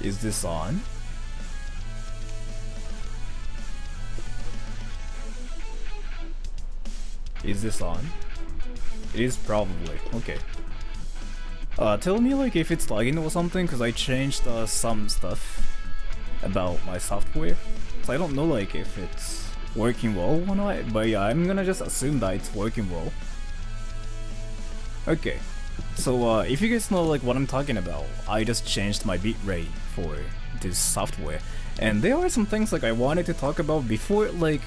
Is this on? Is this on? It is probably. Okay. Tell me like if it's lagging or something, cause I changed some stuff about my software. So I don't know like if it's working well or not, but yeah, I'm gonna just assume that it's working well. Okay. So if you guys know like what I'm talking about, I just changed my bitrate for this software. And there are some things like I wanted to talk about before like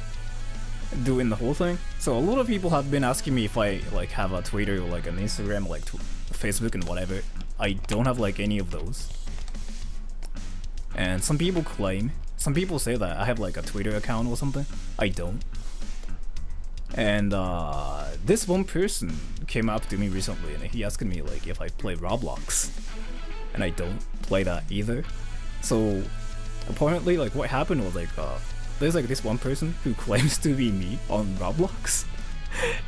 doing the whole thing. So a lot of people have been asking me if I like have a Twitter or like an Instagram, like Facebook and whatever. I don't have like any of those. And some people say that I have like a Twitter account or something. I don't. And this one person came up to me recently and he asked me like if I play Roblox. And I don't play that either. So apparently like what happened was like there's like this one person who claims to be me on Roblox.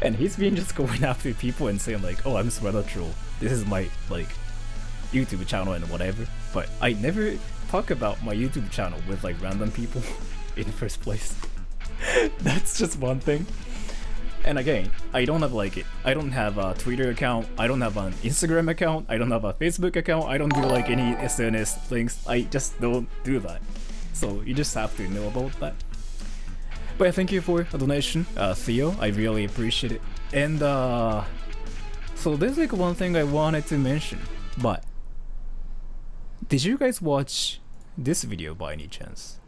And he's been just going after people and saying like, oh, I'm Troll. This is my like YouTube channel and whatever. But I never talk about my YouTube channel with like random people in the first place. That's just one thing. And again, I don't have like it. I don't have a Twitter account. I don't have an Instagram account. I don't have a Facebook account. I don't do like any SNS things. I just don't do that. So you just have to know about that. But thank you for a donation, Theo. I really appreciate it. And so there's like one thing I wanted to mention. But did you guys watch this video by any chance?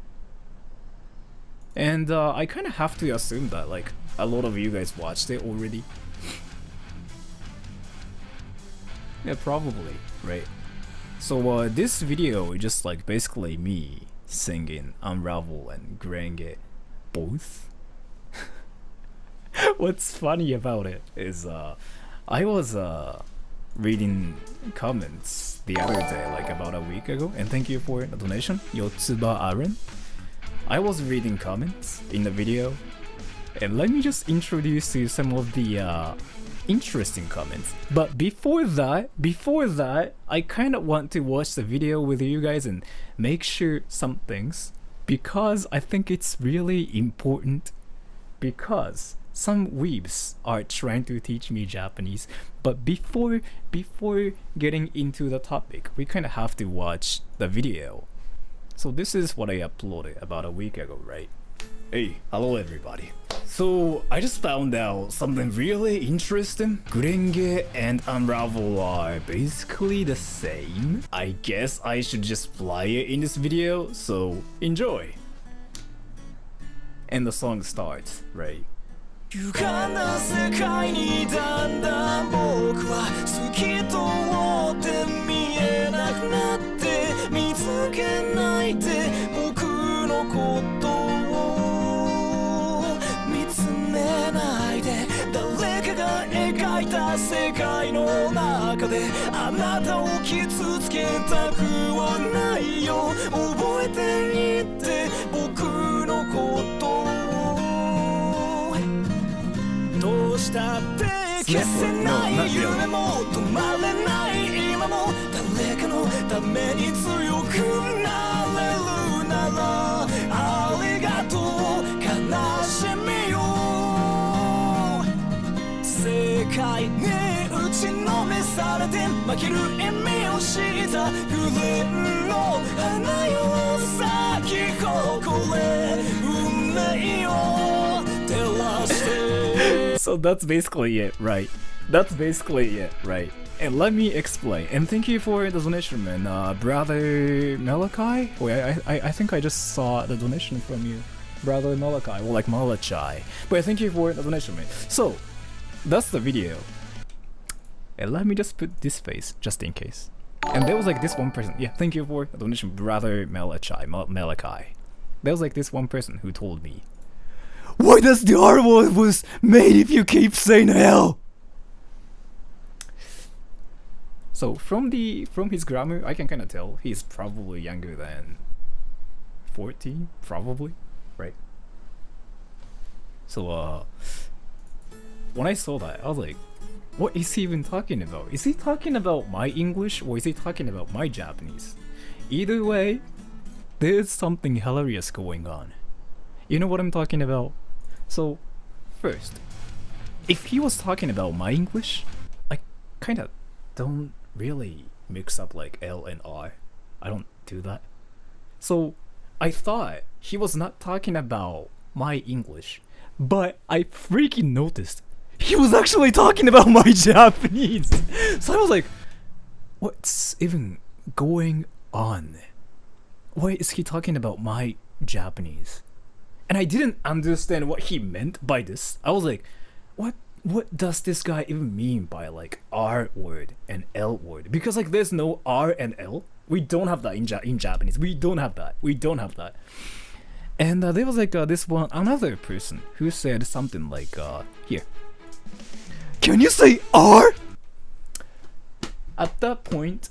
And I kind of have to assume that like a lot of you guys watched it already. Yeah, probably, right? So this video is just like basically me singing Unravel and Grenge both. What's funny about it is I was reading comments the other day, like about a week ago, and thank you for the donation, Yotsuba Aren. I was reading comments in the video, and let me just introduce you some of the interesting comments. But before that, I kind of want to watch the video with you guys and make sure some things, because I think it's really important, because some weebs are trying to teach me Japanese. But before getting into the topic, we kind of have to watch the video. So this is what I uploaded about a week ago, right? Hey, hello everybody. So I just found out something really interesting. Gurenge and Unravel are basically the same. I guess I should just play it in this video, so enjoy. And the song starts, right? 歪な世界にだんだん僕は好きと思って見えなくなって見つけないで僕のことを見つめないで誰かが描いた世界の中であなたを傷つけたくはないよ覚えていて僕のことどうしたって消せない夢も止まれない今も誰かのために強くなれるならありがとう悲しみよ世界に打ちのめされて負ける意味を知ったグレーの花よ咲き誇れ運命を照らして So that's basically it, right? That's basically it, right? And let me explain. And thank you for the donation, man. Brother Malachi? Wait, I think I just saw the donation from you. Brother Malachi, or like Malachai. But thank you for the donation, man. So, that's the video. And let me just put this face, just in case. And there was like this one person. Yeah, thank you for the donation, Brother Malachi. Malachi. There was like this one person who told me, why does the R word was made if you keep saying hell? So from his grammar, I can kind of tell he's probably younger than 14, probably, right? So when I saw that, I was like, what is he even talking about? Is he talking about my English or is he talking about my Japanese? either way, there's something hilarious going on. You know what I'm talking about? So, first, if he was talking about my English, I kinda don't really mix up like L and R. I don't do that. So, I thought he was not talking about my English, but I freaking noticed he was actually talking about my Japanese. So I was like, what's even going on? Why is he talking about my Japanese? And I didn't understand what he meant by this. I was like, what does this guy even mean by like R word and L word? Because like there's no R and L. We don't have that in Japanese. We don't have that. And there was like another person who said something like, here. Can you say R? At that point,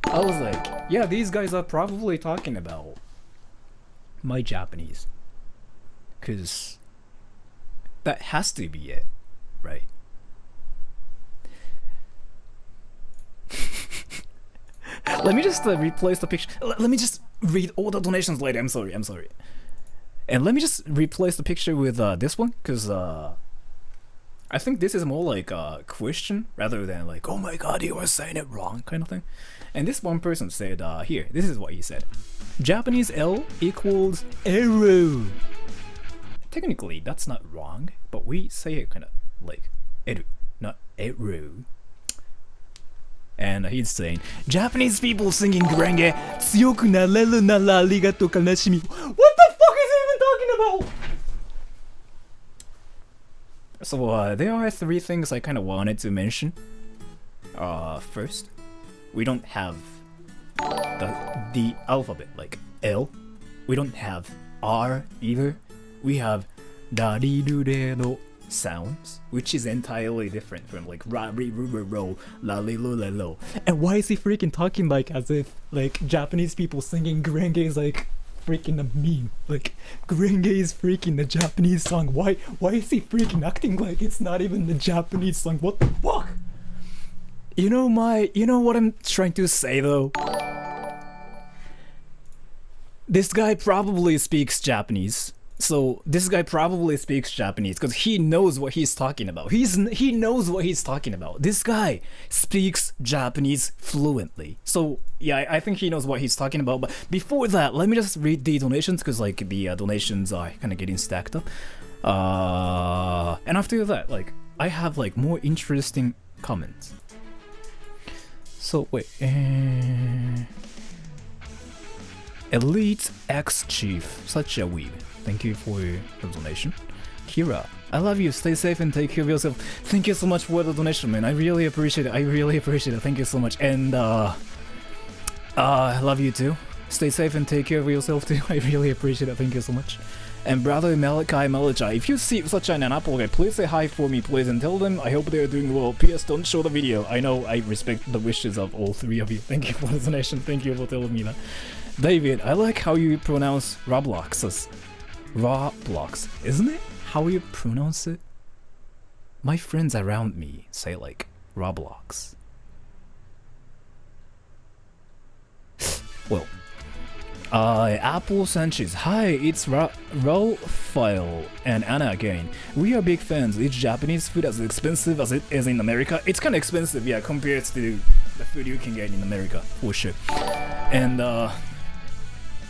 I was like, yeah, these guys are probably talking about my Japanese. 'Cause that has to be it, right? Let me just replace the picture. Let me just read all the donations later. I'm sorry. And let me just replace the picture with this one, because I think this is more like a question rather than like, oh my god, you were saying it wrong kind of thing. And this one person said, here, this is what he said. Japanese L equals eru. Technically, that's not wrong, but we say it kind of like eru, not eru. And he's saying, Japanese people singing Gurenge, tsuyoku nareru nara arigato kanashimi. What the fuck is he even talking about? So there are 3 things I kind of wanted to mention. First, we don't have the alphabet like L. We don't have R either. We have darirurero sounds, which is entirely different from like ra-ri-ru-ru-ro, la-li-lu-la-lo. And why is he freaking talking like as if like Japanese people singing Gurenge is like freaking a meme? Like Gurenge is freaking the Japanese song. Why is he freaking acting like it's not even the Japanese song? What the fuck? You know what I'm trying to say though? This guy probably speaks Japanese. So this guy probably speaks Japanese because he knows what he's talking about. He knows what he's talking about. This guy speaks Japanese fluently. So yeah, I think he knows what he's talking about. But before that, let me just read the donations because like the donations are kind of getting stacked up. And after that, like I have like more interesting comments. So wait. Elite X Chief, such a weeb. Thank you for the donation. Kira, I love you. Stay safe and take care of yourself. Thank you so much for the donation, man. I really appreciate it. Thank you so much. And I love you too. Stay safe and take care of yourself too. I really appreciate it. Thank you so much. And brother Malachi, if you see such an Apple guy, please say hi for me, please, and tell them I hope they're doing well. P.S. Don't show the video. I know I respect the wishes of all 3 of you. Thank you for the donation. Thank you for telling me that. David, I like how you pronounce Roblox as Roblox, isn't it? How you pronounce it? My friends around me say like Roblox. Well, Apple Sanchez, hi, it's Rafael and Anna again. We are big fans. Is Japanese food as expensive as it is in America? It's kind of expensive, yeah, compared to the food you can get in America, for sure. And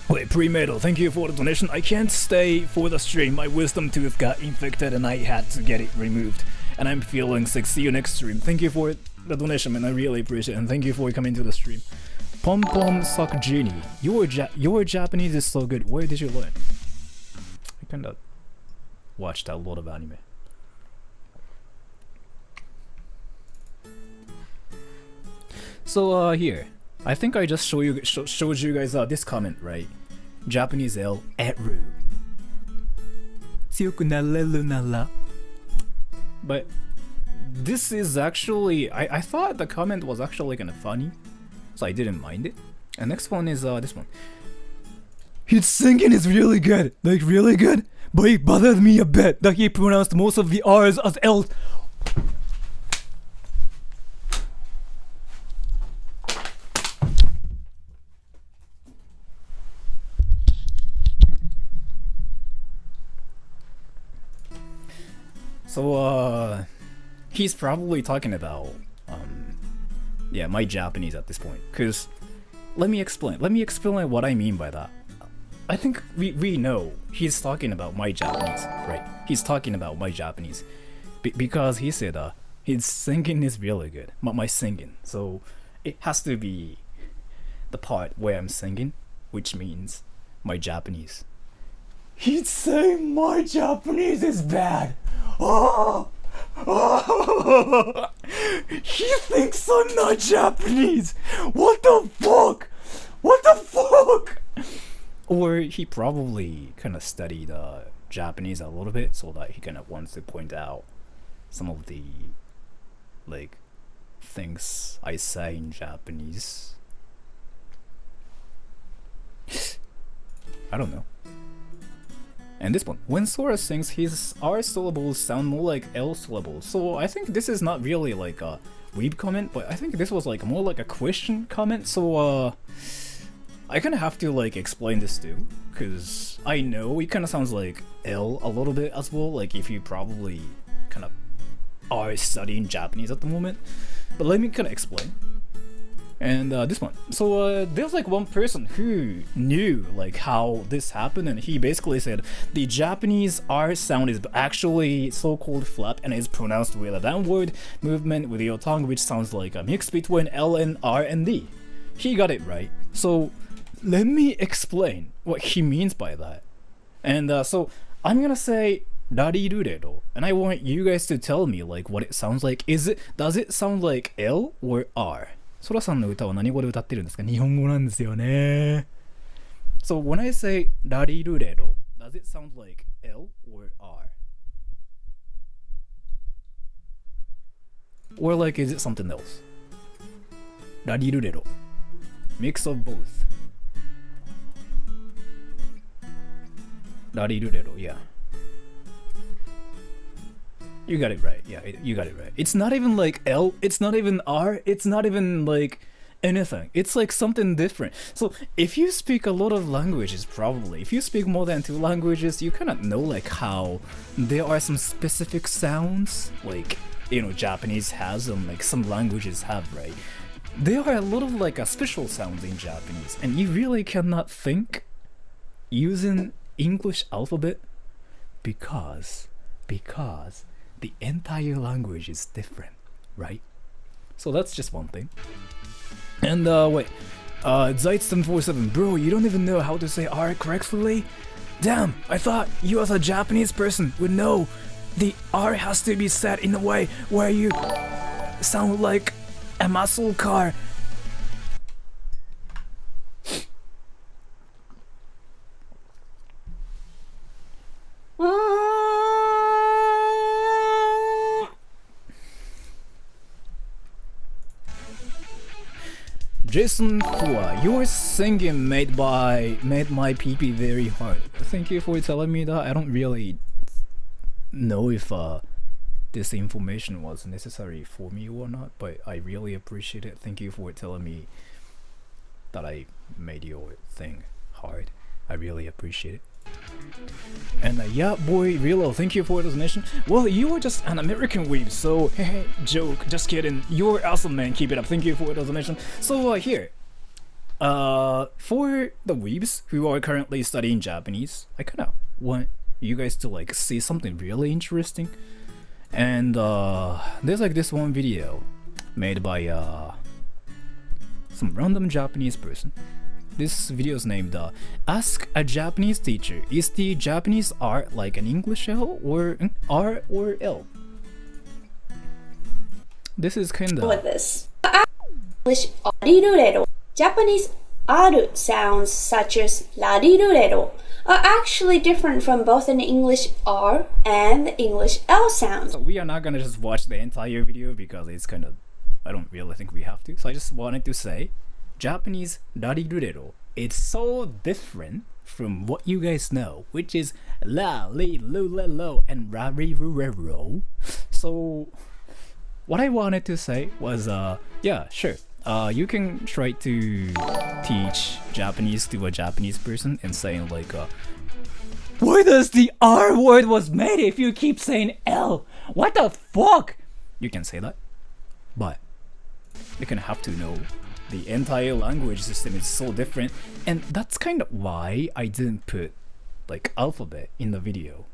wait, Pre-Metal, thank you for the donation. I can't stay for the stream. My wisdom tooth got infected and I had to get it removed. And I'm feeling sick. See you next stream. Thank you for the donation, man. I really appreciate it. And thank you for coming to the stream. Pom Pom Suck Genie. Your Japanese is so good. Where did you learn? I kinda watched a lot of anime. So here. I think I just showed you guys this comment, right? Japanese L, eru. Tsuyoku nareru nara. But this is actually, I thought the comment was actually kind of funny, so I didn't mind it. And next one is this one. His singing is really good, like really good, but it bothered me a bit that he pronounced most of the R's as L's. So he's probably talking about yeah, my Japanese at this point. Cause let me explain what I mean by that. I think we know he's talking about my Japanese, right? He's talking about my Japanese because he said his singing is really good. My singing, so it has to be the part where I'm singing, which means my Japanese. He's saying my Japanese is bad. Oh, oh. He thinks I'm not Japanese. What the fuck? What the fuck? Or he probably kind of studied Japanese a little bit, so that he kind of wants to point out some of the like things I say in Japanese. I don't know. And this one, when Sora sings, his R syllables sound more like L syllables. So I think this is not really like a weeb comment, but I think this was like more like a question comment. So I kind of have to like explain this too, because I know it kind of sounds like L a little bit as well. Like if you probably kind of are studying Japanese at the moment, but let me kind of explain. And this one, so there's like one person who knew like how this happened, and he basically said the Japanese R sound is actually so-called flap and is pronounced with a downward movement with your tongue, which sounds like a mix between L and R and D. He got it right. So let me explain what he means by that. And so I'm gonna say "rariruredo," and I want you guys to tell me like what it sounds like. Does it sound like L or R? ソラさんの歌は何語で歌ってるんですか？日本語なんですよね。So when I say "rariruredo," does it sound like L or R? Or like is it something else? "rariruredo." Mix of both. "rariruredo," yeah. You got it right. Yeah, you got it right. It's not even like L, it's not even R, it's not even like anything. It's like something different. So if you speak a lot of languages, probably, if you speak more than 2 languages, you kind of know like how there are some specific sounds, like, you know, Japanese has and like some languages have, right? There are a lot of like special sounds in Japanese, and you really cannot think using English alphabet because the entire language is different, right? So that's just one thing. And wait, Zeit747, bro, you don't even know how to say R correctly? Damn, I thought you as a Japanese person would know the R has to be said in a way where you sound like a muscle car. Jason Hua, your singing made my PP very hard. Thank you for telling me that. I don't really know if this information was necessary for me or not, but I really appreciate it. Thank you for telling me that I made your thing hard. I really appreciate it. And yeah, boy, Relo, thank you for the donation. Well, you are just an American weeb, so hehe, joke, just kidding. You're awesome, man. Keep it up. Thank you for the donation. So here, for the weebs who are currently studying Japanese, I kind of want you guys to like see something really interesting. And there's like this one video made by some random Japanese person. This video is named Ask a Japanese Teacher, is the Japanese R like an English L or R or L? This is kinda with this. English "rariruredo." Japanese R sounds such as "rariruredo" are actually different from both an English R and the English L sounds. So we are not gonna just watch the entire video because it's kind of, I don't really think we have to. So I just wanted to say Japanese "rariruredo," it's so different from what you guys know, which is la li lu le lo and "rarirurero." So what I wanted to say was yeah, sure, you can try to teach Japanese to a Japanese person and saying like, why does the R word was made if you keep saying L? What the fuck? You can say that, but you can have to know the entire language system is so different, and that's kind of why I didn't put like alphabet in the video.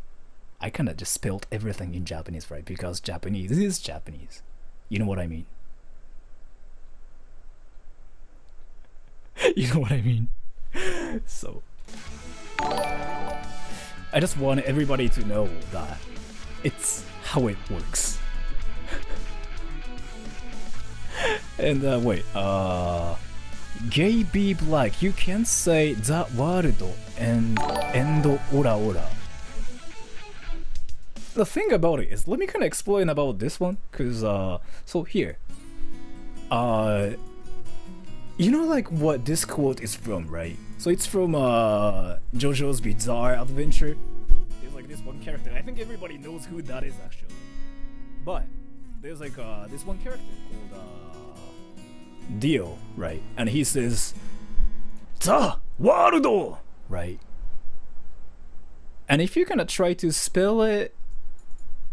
I kind of just spelled everything in Japanese, right? Because Japanese is Japanese. You know what I mean? You know what I mean? So I just want everybody to know that it's how it works. And wait, gay be black, you can say the word and ora ora. The thing about it is, let me kind of explain about this one, cause so here, you know like what this quote is from, right? So it's from JoJo's Bizarre Adventure. There's like this one character. I think everybody knows who that is actually. But there's like this one character called Dio, right? And he says, "The world," right? And if you kind of try to spell it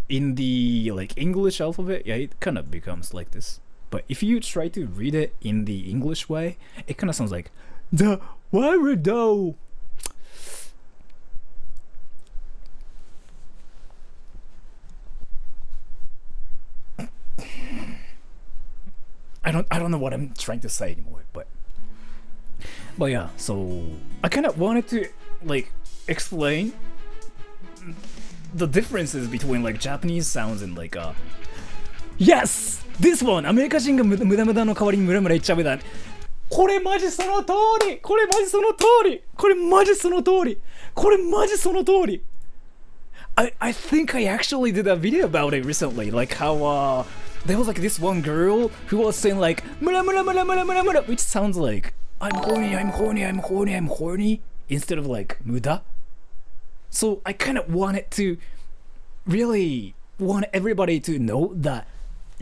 in the like English alphabet, yeah, it kind of becomes like this. But if you try to read it in the English way, it kind of sounds like the world. I don't know what I'm trying to say anymore, but yeah, so I kind of wanted to like explain the differences between like Japanese sounds and like yes! This one! アメリカ人が無駄の代わりにムラムラ言っちゃうみたいな。これマジその通り！これマジその通り！これマジその通り！これマジその通り! I think I actually did a video about it recently, like how there was like this one girl who was saying like mura mura mura mura mura mura, which sounds like I'm horny, I'm horny, I'm horny, I'm horny, instead of like muda. So I kind of wanted to really want everybody to know that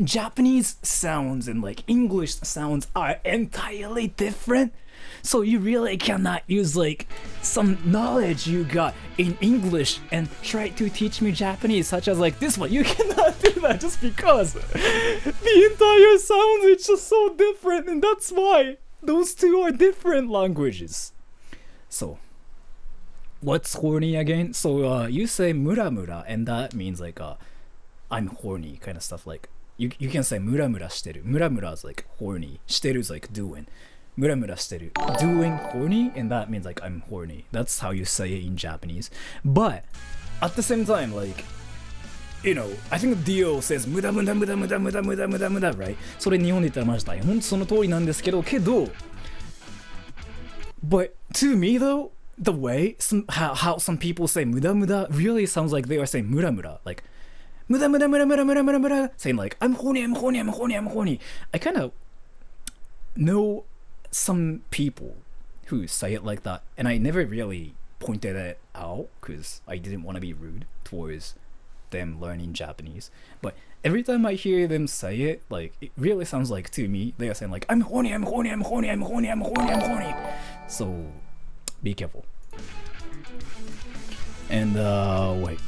Japanese sounds and like English sounds are entirely different. So you really cannot use like some knowledge you got in English and try to teach me Japanese, such as like this one. You cannot do that just because the entire sound is just so different, and that's why those two are different languages. So what's horny again? So you say mura mura, and that means like I'm horny kind of stuff. Like you can say mura mura shiteru. Mura mura is like horny. Shiteru is like doing. Mura mura shiteru. Doing horny, and that means like I'm horny. That's how you say it in Japanese. But at the same time, like, you know, I think Dio says 無駄無駄無駄無駄無駄無駄無駄無駄 right? それ日本で言ったらマジ大変。ほんとその通りなんですけど、but to me though, the way how some people say 無駄無駄 really sounds like they are saying ムラムラ, like 無駄無駄無駄無駄無駄無駄無駄 saying like I'm horny, I'm horny, I'm horny, I'm horny. I kind of know some people who say it like that, and I never really pointed it out because I didn't want to be rude towards them learning Japanese. But every time I hear them say it, like it really sounds like to me they are saying like I'm horny, I'm horny, I'm horny, I'm horny, I'm horny, I'm horny. So be careful. And wait.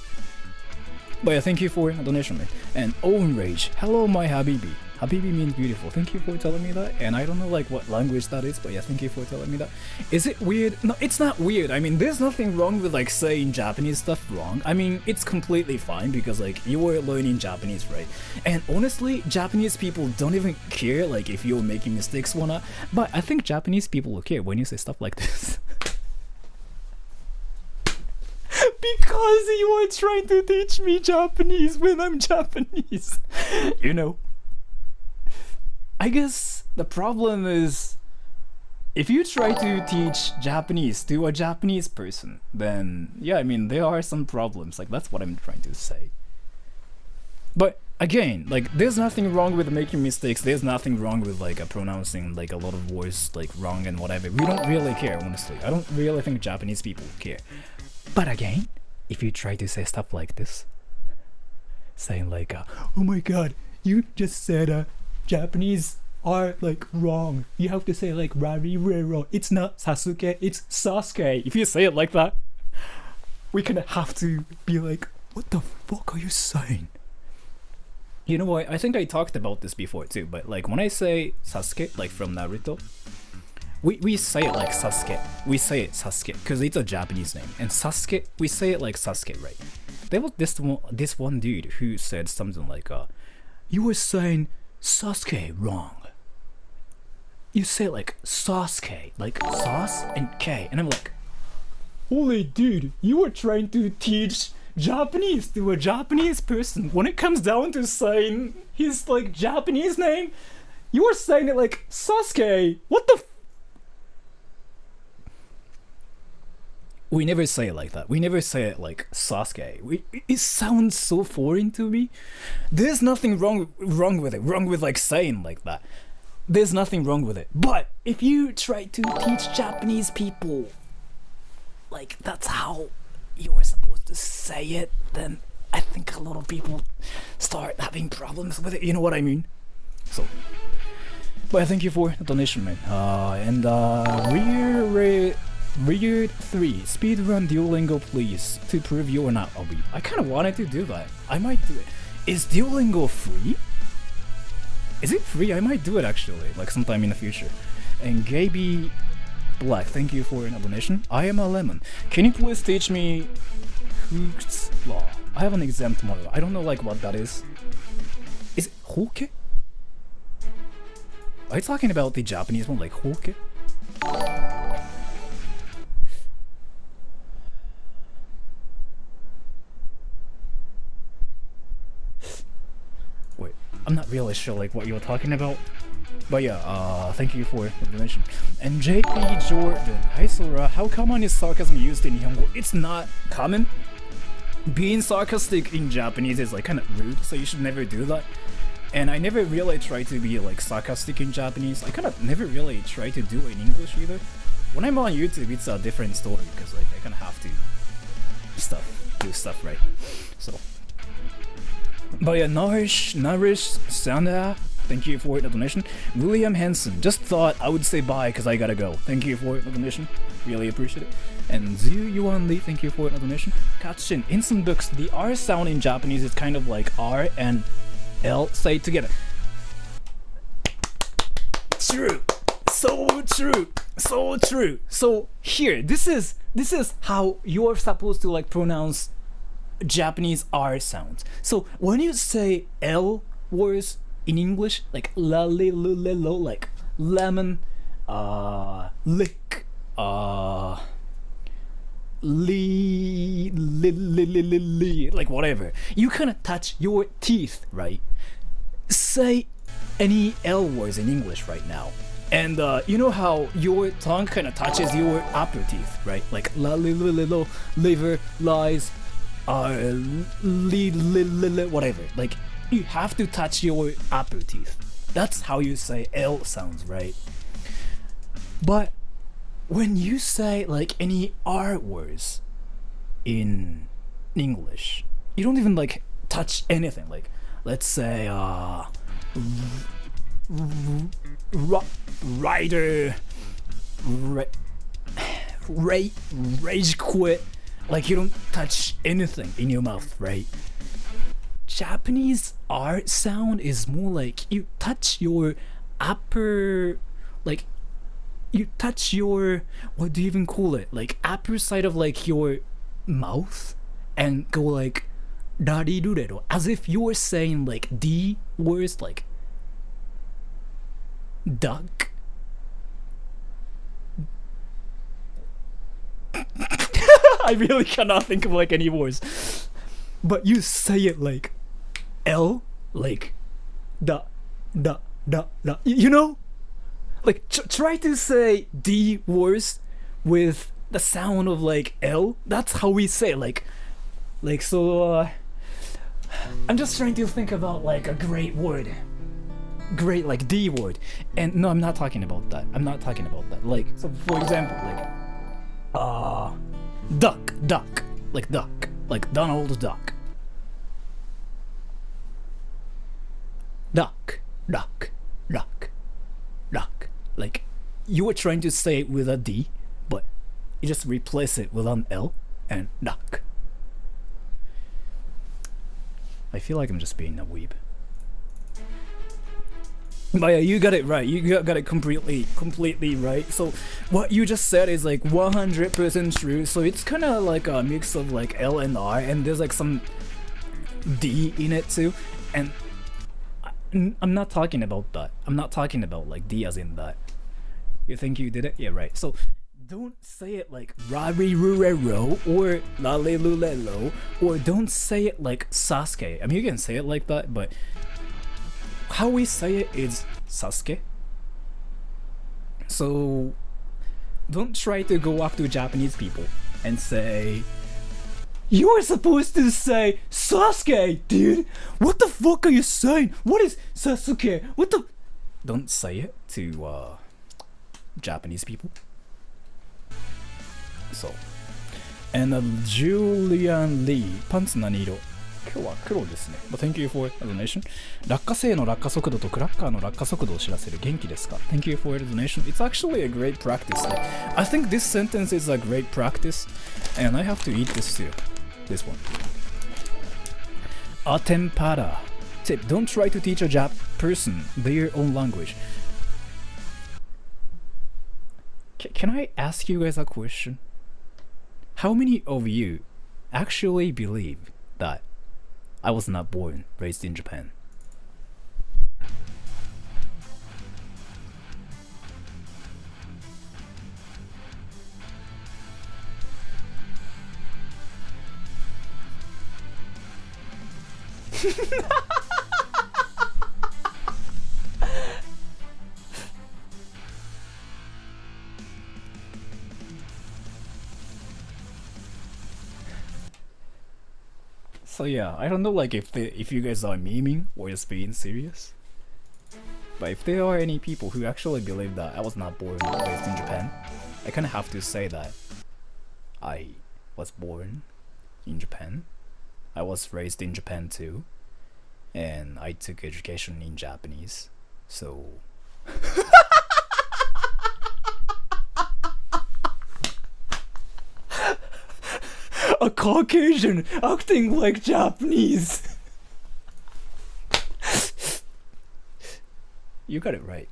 But yeah, thank you for the donation, man. And Own Rage, hello my Habibi. Habibi means beautiful. Thank you for telling me that. And I don't know like what language that is, but yeah, thank you for telling me that. Is it weird? No, it's not weird. I mean, there's nothing wrong with like saying Japanese stuff wrong. I mean, it's completely fine because like you were learning Japanese, right? And honestly, Japanese people don't even care like if you're making mistakes or not. But I think Japanese people will care when you say stuff like this. Because you are trying to teach me Japanese when I'm Japanese. You know? I guess the problem is if you try to teach Japanese to a Japanese person, then yeah, I mean there are some problems. Like that's what I'm trying to say. But again, like there's nothing wrong with making mistakes. There's nothing wrong with like pronouncing like a lot of words like wrong and whatever. We don't really care, honestly. I don't really think Japanese people care. But again, if you try to say stuff like this, saying like, oh my god, you just said Japanese are like wrong. You have to say like Rarirero. It's not Sasuke, it's Sasuke. If you say it like that, we kind of have to be like, what the fuck are you saying? You know what? I think I talked about this before too, but like when I say Sasuke, like from Naruto, we say it like Sasuke. We say it Sasuke because it's a Japanese name, and Sasuke we say it like Sasuke, right? There was this one dude who said something like, "You were saying Sasuke wrong. You say it like Sasuke, like sauce and K," and I'm like, "Holy dude, you were trying to teach Japanese to a Japanese person. When it comes down to saying his like Japanese name, you are saying it like Sasuke. What the?" We never say it like that. We never say it like Sasuke. It sounds so foreign to me. There's nothing wrong with it. Wrong with like saying like that. There's nothing wrong with it. But if you try to teach Japanese people, like that's how you are supposed to say it, then I think a lot of people start having problems with it. You know what I mean? So, but thank you for the donation, man. Weird 3, speedrun Duolingo please, to prove you are not a weeb. I kind of wanted to do that. I might do it. Is Duolingo free? Is it free? I might do it actually, like sometime in the future. And Gaby Black, thank you for an donation. I am a lemon. Can you please teach me Hooks Law? I have an exam tomorrow. I don't know like what that is. Is it Hoke? Are you talking about the Japanese one, like Hoke? Wait, I'm not really sure like what you were talking about. But yeah, thank you for the donation. And JP Jordan, hi Sora, how common is sarcasm used in Nihongo? It's not common. Being sarcastic in Japanese is like kind of rude, so you should never do that. And I never really try to be like sarcastic in Japanese. I kind of never really try to do it in English either. When I'm on YouTube, it's a different story because like I kind of have to do stuff right. So, but yeah, Nourish Sanda, thank you for the donation. William Henson, just thought I would say bye because I gotta go. Thank you for the donation, really appreciate it. And Zhu Yuan Lee, thank you for the donation. Katshin, in some books, the R sound in Japanese is kind of like R and L say together. True, so true, so true. So here, this is how you're supposed to like pronounce Japanese R sounds. So when you say L words in English, like la li lu le lo, like lemon, lick, li, like whatever. You kind of touch your teeth, right? Say any L words in English right now. And you know how your tongue kind of touches your upper teeth, right? Like la li lu le lo, liver, lies, whatever. Like you have to touch your upper teeth. That's how you say L sounds, right? But when you say like any R words in English, you don't even like touch anything. Like let's say rider, rage quit. Like you don't touch anything in your mouth, right? Japanese R sound is more like you touch your upper, like you touch your, what do you even call it? Like upper side of like your mouth and go like darirurero, as if you were saying like D words like duck. I really cannot think of like any words, but you say it like L, like da. You know, like try to say D words with the sound of like L. That's how we say it. Like so. I'm just trying to think about like a great word, great like D word, and no, I'm not talking about that. Like so, for example, like duck, like Donald Duck. Duck. you were trying to say it with a D, but you just replace it with an L and rak. I feel like I'm just being a weeb. But yeah, you got it right. You got it completely right. So what you just said is like 100% true. So it's kind of like a mix of like L and R, and there's like some D in it too. And I'm not talking about that. I'm not talking about like D as in that. You think you did it? Yeah, right. So don't say it like Rari-rurero or Lale-lulelo, or don't say it like Sasuke. I mean, you can say it like that, but how we say it is Sasuke. So don't try to go up to Japanese people and say, you are supposed to say Sasuke, dude. What the fuck are you saying? What is Sasuke? What the? Don't say it to Japanese people. So, and Julian Lee, パンツ何色？今日は黒ですね。But thank you for the donation. 落花生の落下速度とクラッカーの落下速度を知らせる。元気ですか？ Thank you for the donation. It's actually a great practice. I think this sentence is a great practice, and I have to eat this too. This one. Atempara. Tip: don't try to teach a Jap person their own language. Can I ask you guys a question? How many of you actually believe that I was not born, raised in Japan? So yeah, I don't know like if you guys are memeing or just being serious. But if there are any people who actually believe that I was not born or raised in Japan, I kinda have to say that I was born in Japan. I was raised in Japan too. And I took education in Japanese. So a Caucasian acting like Japanese. You got it right.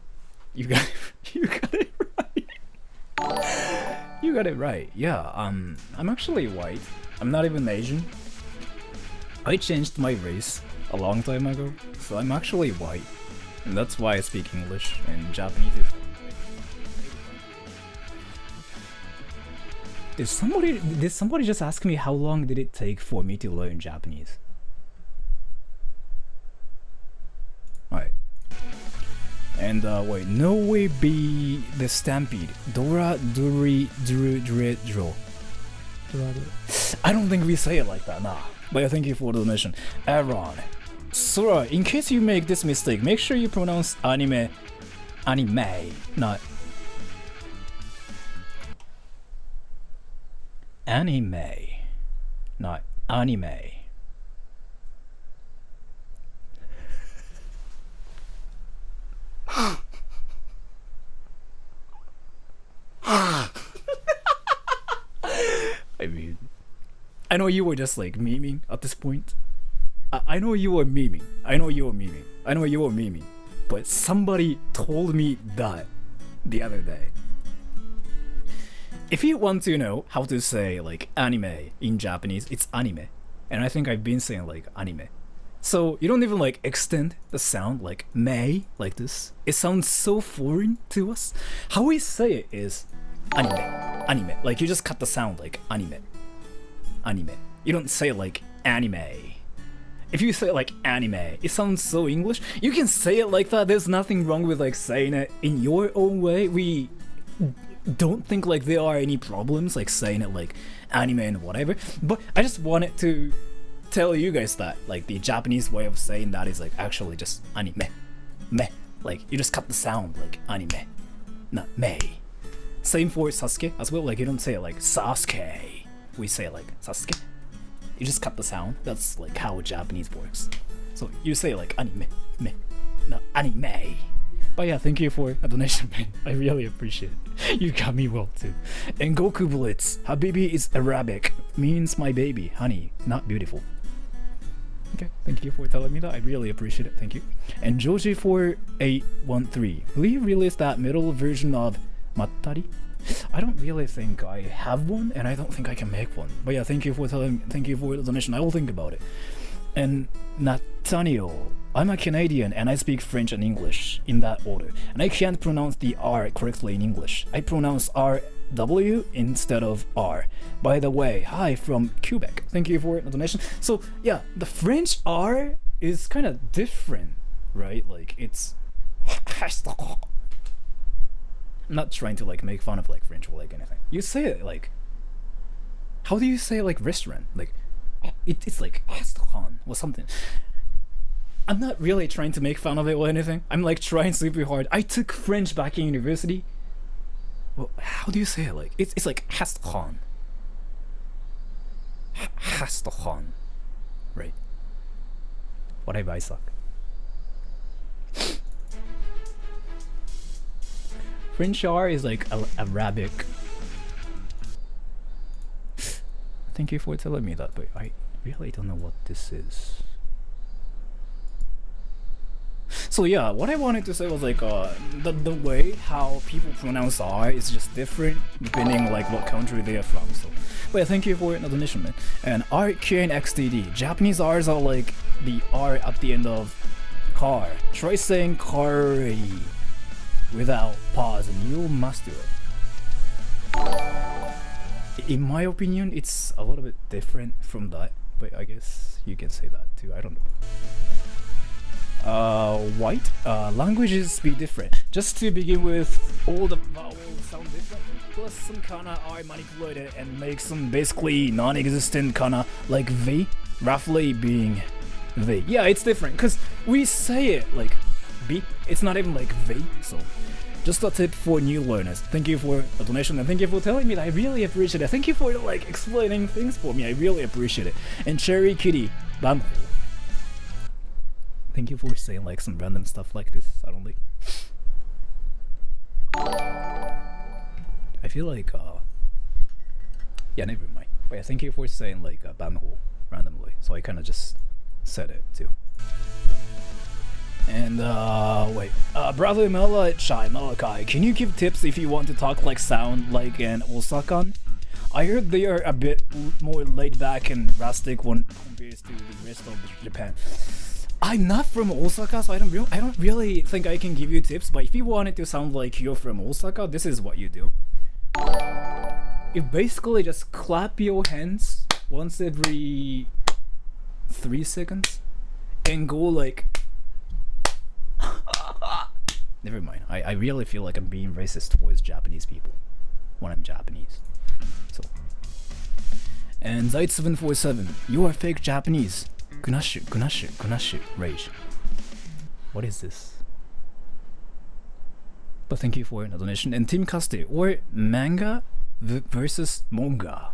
You got it right. You got it right. Yeah, I'm actually white. I'm not even Asian. I changed my race a long time ago, so I'm actually white. And that's why I speak English, and Japanese is... Did somebody just ask me how long did it take for me to learn Japanese? Alright. And wait, no way be the Stampede. Dora Duri Dru Dre Dro. I don't think we say it like that, nah. But thank you for the donation. Aaron. Sora, in case you make this mistake, make sure you pronounce anime, not anime, not anime. I mean, I know you were just like memeing at this point. I know you were memeing. But somebody told me that the other day. If you want to know how to say like anime in Japanese, it's anime. And I think I've been saying like anime. So you don't even like extend the sound like may, like this. It sounds so foreign to us. How we say it is anime. Like you just cut the sound like anime. You don't say it like anime. If you say like anime, it sounds so English. You can say it like that. There's nothing wrong with like saying it in your own way. We don't think like there are any problems like saying it like anime and whatever. But I just wanted to tell you guys that like the Japanese way of saying that is like actually just anime. Me. Like you just cut the sound like anime, not me. Same for Sasuke as well. Like you don't say it like Sasuke. We say it like Sasuke. You just cut the sound. That's like how Japanese works. So you say like anime, me, not anime. But yeah, thank you for a donation, man. I really appreciate it. You got me well too. And Goku Blitz, Habibi is Arabic, means my baby, honey, not beautiful. Okay, thank you for telling me that. I really appreciate it. Thank you. And Joji4813, will you release that middle version of Mattari? I don't really think I have one, and I don't think I can make one. But yeah, thank you for the donation. I will think about it. And Nathaniel, I'm a Canadian and I speak French and English in that order, and I can't pronounce the R correctly in English. I pronounce RW instead of R. By the way, hi from Quebec. Thank you for the donation. So yeah, the French R is kind of different, right? Like it's I'm not trying to like make fun of like French or like anything. You say it like, how do you say like restaurant? Like it's like restaurant or something. I'm not really trying to make fun of it or anything. I'm like trying super hard. I took French back in university. Well, how do you say it? Like it's like restaurant. Restaurant, right? Whatever, I suck. French R is like Arabic. Thank you for telling me that, but I really don't know what this is. So yeah, what I wanted to say was like the way how people pronounce R is just different depending like what country they are from. So, but yeah, thank you for the donation, man. And RKNXTD, Japanese R's are like the R at the end of car. Try saying car without pause, and you master it. In my opinion, it's a little bit different from that, but I guess you can say that too. I don't know. White, languages be different. Just to begin with, all the vowels sound different, plus some kana are manipulated and make some basically non-existent kana like V, roughly being V. Yeah, it's different, because we say it like B, it's not even like V, so just a tip for new learners. Thank you for a donation, and thank you for telling me that. I really appreciate it. Thank you for like explaining things for me. I really appreciate it. And Cherry Kitty, bam. Thank you for saying like some random stuff like this suddenly. I feel like yeah, never mind. But yeah, thank you for saying like banhole randomly. So I kinda just said it too. And wait. Brother Chai Malachi, can you give tips if you want to talk like sound like an Osakan? I heard they are a bit more laid back and rustic when compared to the rest of Japan. I'm not from Osaka, so I don't really think I can give you tips, but if you wanted to sound like you're from Osaka, this is what you do. You basically just clap your hands once every 3 seconds and go like never mind. I really feel like I'm being racist towards Japanese people when I'm Japanese. So, and Zeit747, you are fake Japanese. Gunashu, rage. What is this? But thank you for the donation. And Team Caste, or manga versus manga.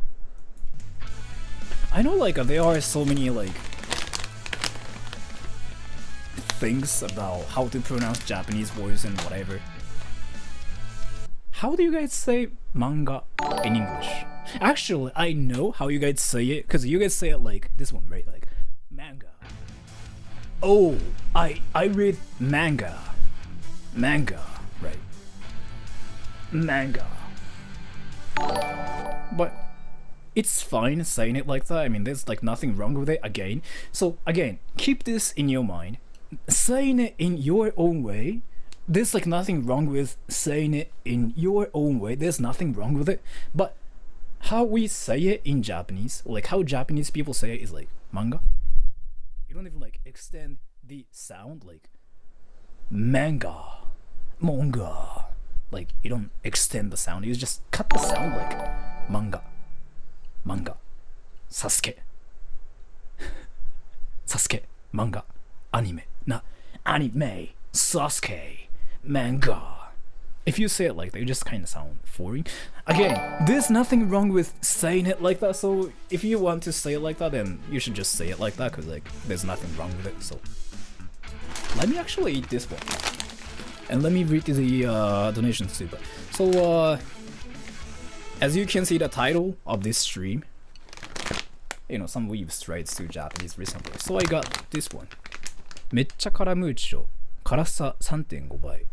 I know like there are so many like things about how to pronounce Japanese words and whatever. How do you guys say manga in English? Actually, I know how you guys say it, because you guys say it like this one, right? Like manga. Oh, I read manga. Manga, right. Manga. But it's fine saying it like that. I mean, there's like nothing wrong with it again. So again, keep this in your mind. Saying it in your own way, there's like nothing wrong with saying it in your own way. There's nothing wrong with it. But how we say it in Japanese, like how Japanese people say it, is like manga. You don't even like extend the sound like manga, manga. Like you don't extend the sound. You just cut the sound like manga, manga, Sasuke, Sasuke, manga, anime, na anime, Sasuke, manga. If you say it like that, you just kind of sound foreign. Again, there's nothing wrong with saying it like that, so if you want to say it like that, then you should just say it like that, because like there's nothing wrong with it. So let me actually eat this one. And let me read the donations too. So as you can see the title of this stream, some Weebs tried to Japanese recently. So I got this one. めっちゃ辛ムーチョ、辛さ 3.5 倍.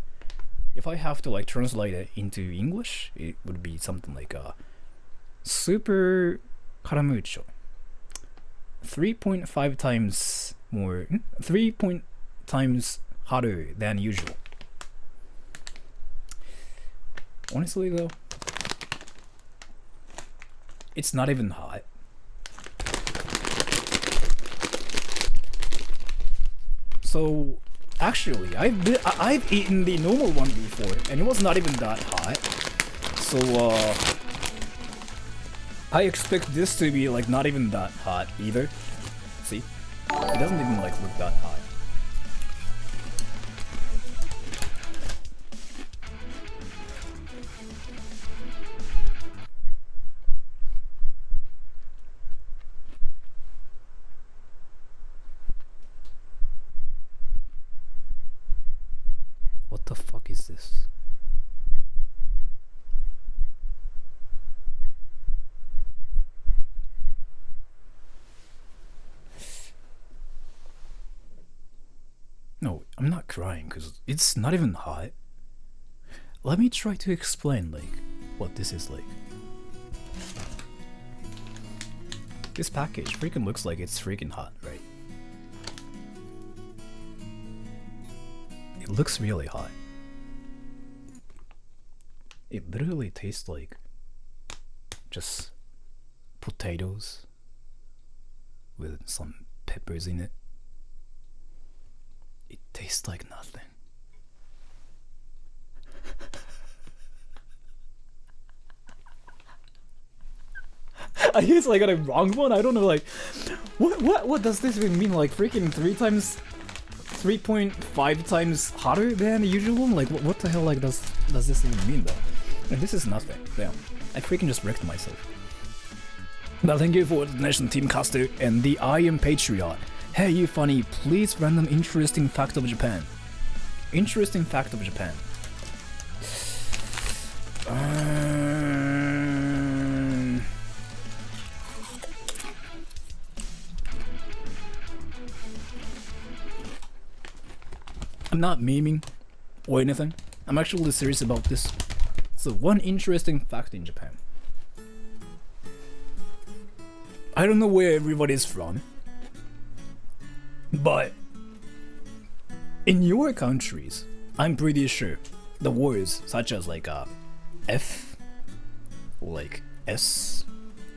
If I have to like translate it into English, it would be something like super caramucho. 3.5 times more, 3 times hotter than usual. Honestly though, it's not even hot. So actually, I've eaten the normal one before, and it was not even that hot. So I expect this to be like not even that hot either. See, it doesn't even like look that hot. What the fuck is this? No, I'm not crying because it's not even hot. Let me try to explain like what this is like. This package freaking looks like it's freaking hot, right? It looks really hot. It literally tastes like just potatoes with some peppers in it. It tastes like nothing. I guess I got a wrong one. I don't know, like what does this even mean? Like freaking 3.5 times hotter than the usual one? Like what the hell like does this even mean though? And this is nothing. Damn. I freaking just wrecked myself. But thank you for the donation, Team Caster and the I Am Patriot. Hey you funny, please random interesting fact of Japan. Interesting fact of Japan. I'm not memeing or anything. I'm actually serious about this. So one interesting fact in Japan. I don't know where everybody's from, but in your countries, I'm pretty sure the words such as like F or like S,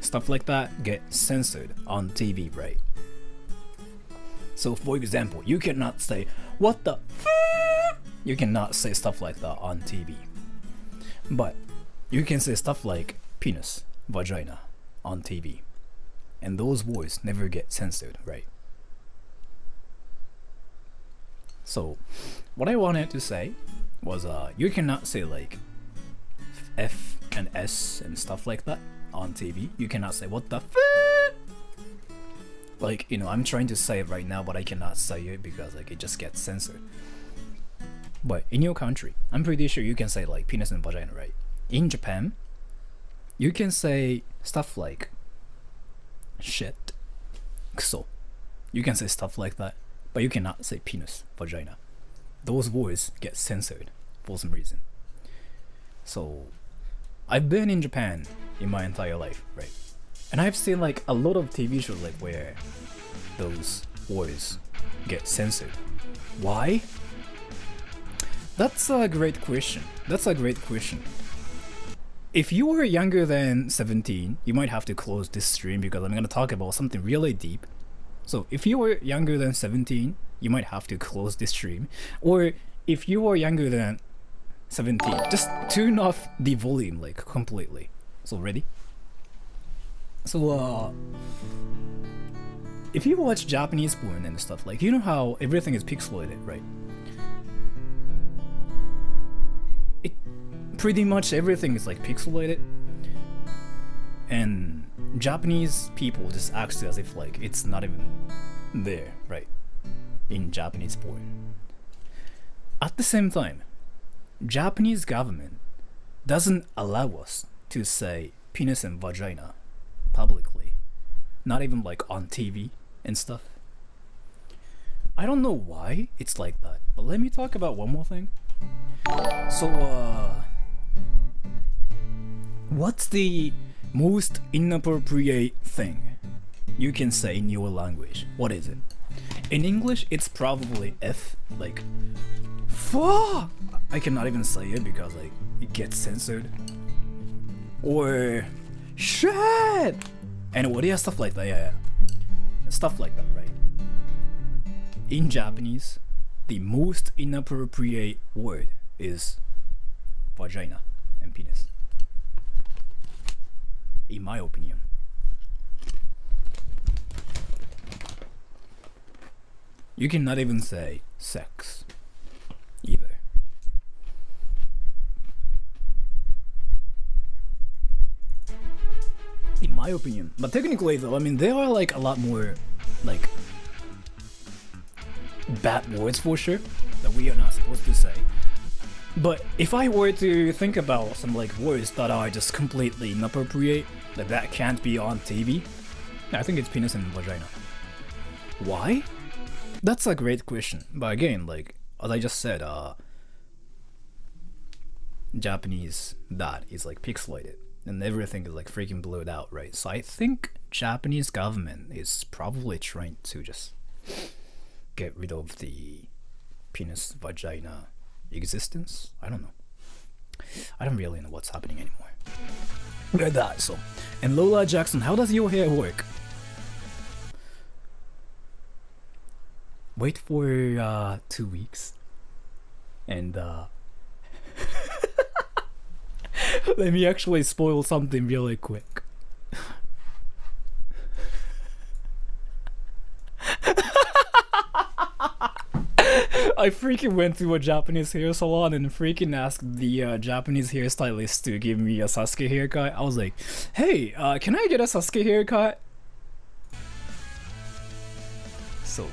stuff like that get censored on TV, right? So for example, you cannot say what the you cannot say stuff like that on TV. But you can say stuff like penis, vagina on TV. And those words never get censored, right? So what I wanted to say was you cannot say like F and S and stuff like that on TV. You cannot say what the like, I'm trying to say it right now, but I cannot say it because like it just gets censored. But in your country, I'm pretty sure you can say like penis and vagina, right? In Japan, you can say stuff like shit, kuso. You can say stuff like that, but you cannot say penis, vagina. Those words get censored for some reason. So I've been in Japan in my entire life, right? And I've seen like a lot of TV shows like where those words get censored. Why? That's a great question. If you are younger than 17, you might have to close this stream because I'm gonna talk about something really deep. So if you are younger than 17, you might have to close this stream. Or if you are younger than 17, just turn off the volume like completely. So ready? So if you watch Japanese porn and stuff, like you know how everything is pixelated, right? Pretty much everything is like pixelated, and Japanese people just act as if like it's not even there, right? In Japanese porn. At the same time, Japanese government doesn't allow us to say penis and vagina publicly, not even like on TV and stuff. I don't know why it's like that, but let me talk about one more thing. So, what's the most inappropriate thing you can say in your language? What is it? In English, it's probably F, like, fuck! I cannot even say it because, like, it gets censored. Or, shit! And what, yeah, stuff like that, yeah. Stuff like that, right? In Japanese, the most inappropriate word is vagina and penis. In my opinion. You cannot even say sex either. In my opinion. But technically though, I mean, there are like a lot more like bad words for sure that we are not supposed to say. But if I were to think about some like words that are just completely inappropriate, that can't be on TV, I think it's penis and vagina. Why? That's a great question. But again, like as I just said, Japanese that is like pixelated and everything is like freaking blurred out, right? So I think Japanese government is probably trying to just get rid of the penis vagina existence. I don't know. I don't really know what's happening anymore. With that, so. And Lola Jackson, how does your hair work? Wait for 2 weeks. And let me actually spoil something really quick. I freaking went to a Japanese hair salon and freaking asked the Japanese hairstylist to give me a Sasuke haircut. I was like, hey, can I get a Sasuke haircut? So,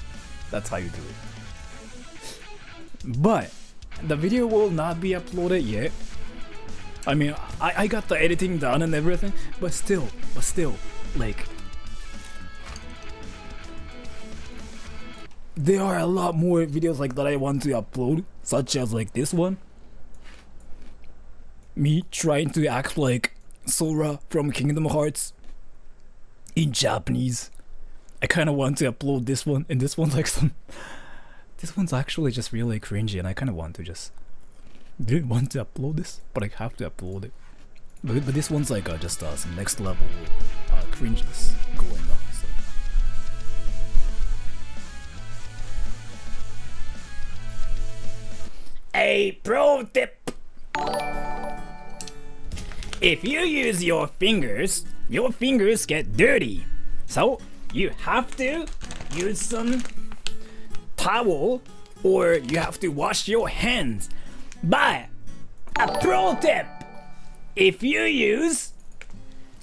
that's how you do it. But, the video will not be uploaded yet. I mean, I got the editing done and everything, but still, like, there are a lot more videos like that I want to upload, such as like this one. Me trying to act like Sora from Kingdom Hearts in Japanese. I kind of want to upload this one, and this one's like this one's actually just really cringy, and I kind of want to just didn't want to upload this, but I have to upload it. But this one's like just some next level cringiness going on. So. A pro tip: if you use your fingers get dirty. So you have to use some towel or you have to wash your hands. But a pro tip: if you use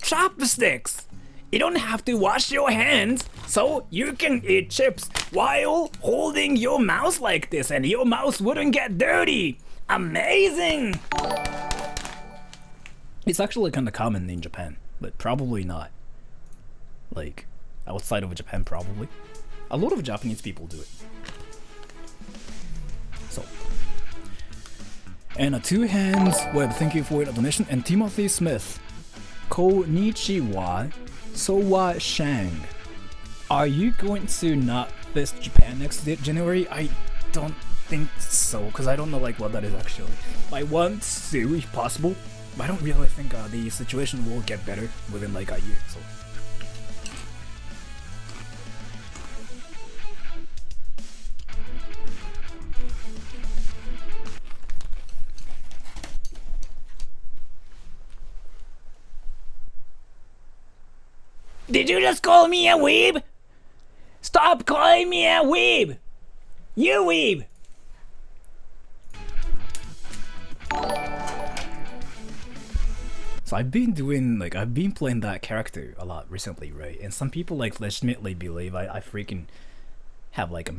chopsticks, you don't have to wash your hands, so you can eat chips while holding your mouse like this and your mouse wouldn't get dirty. Amazing! It's actually kind of common in Japan, but probably not. Like, outside of Japan, probably. A lot of Japanese people do it. So. And 2 hands web, thank you for your donation. And Timothy Smith, Konnichiwa, Sowa Shang. Are you going to not visit Japan next January? I don't think so, because I don't know like what that is actually. I want to, if possible, but I don't really think the situation will get better within like a year. So. Did you just call me a weeb? Stop calling me a weeb! You weeb! So I've been playing that character a lot recently, right? And some people like legitimately believe I freaking have like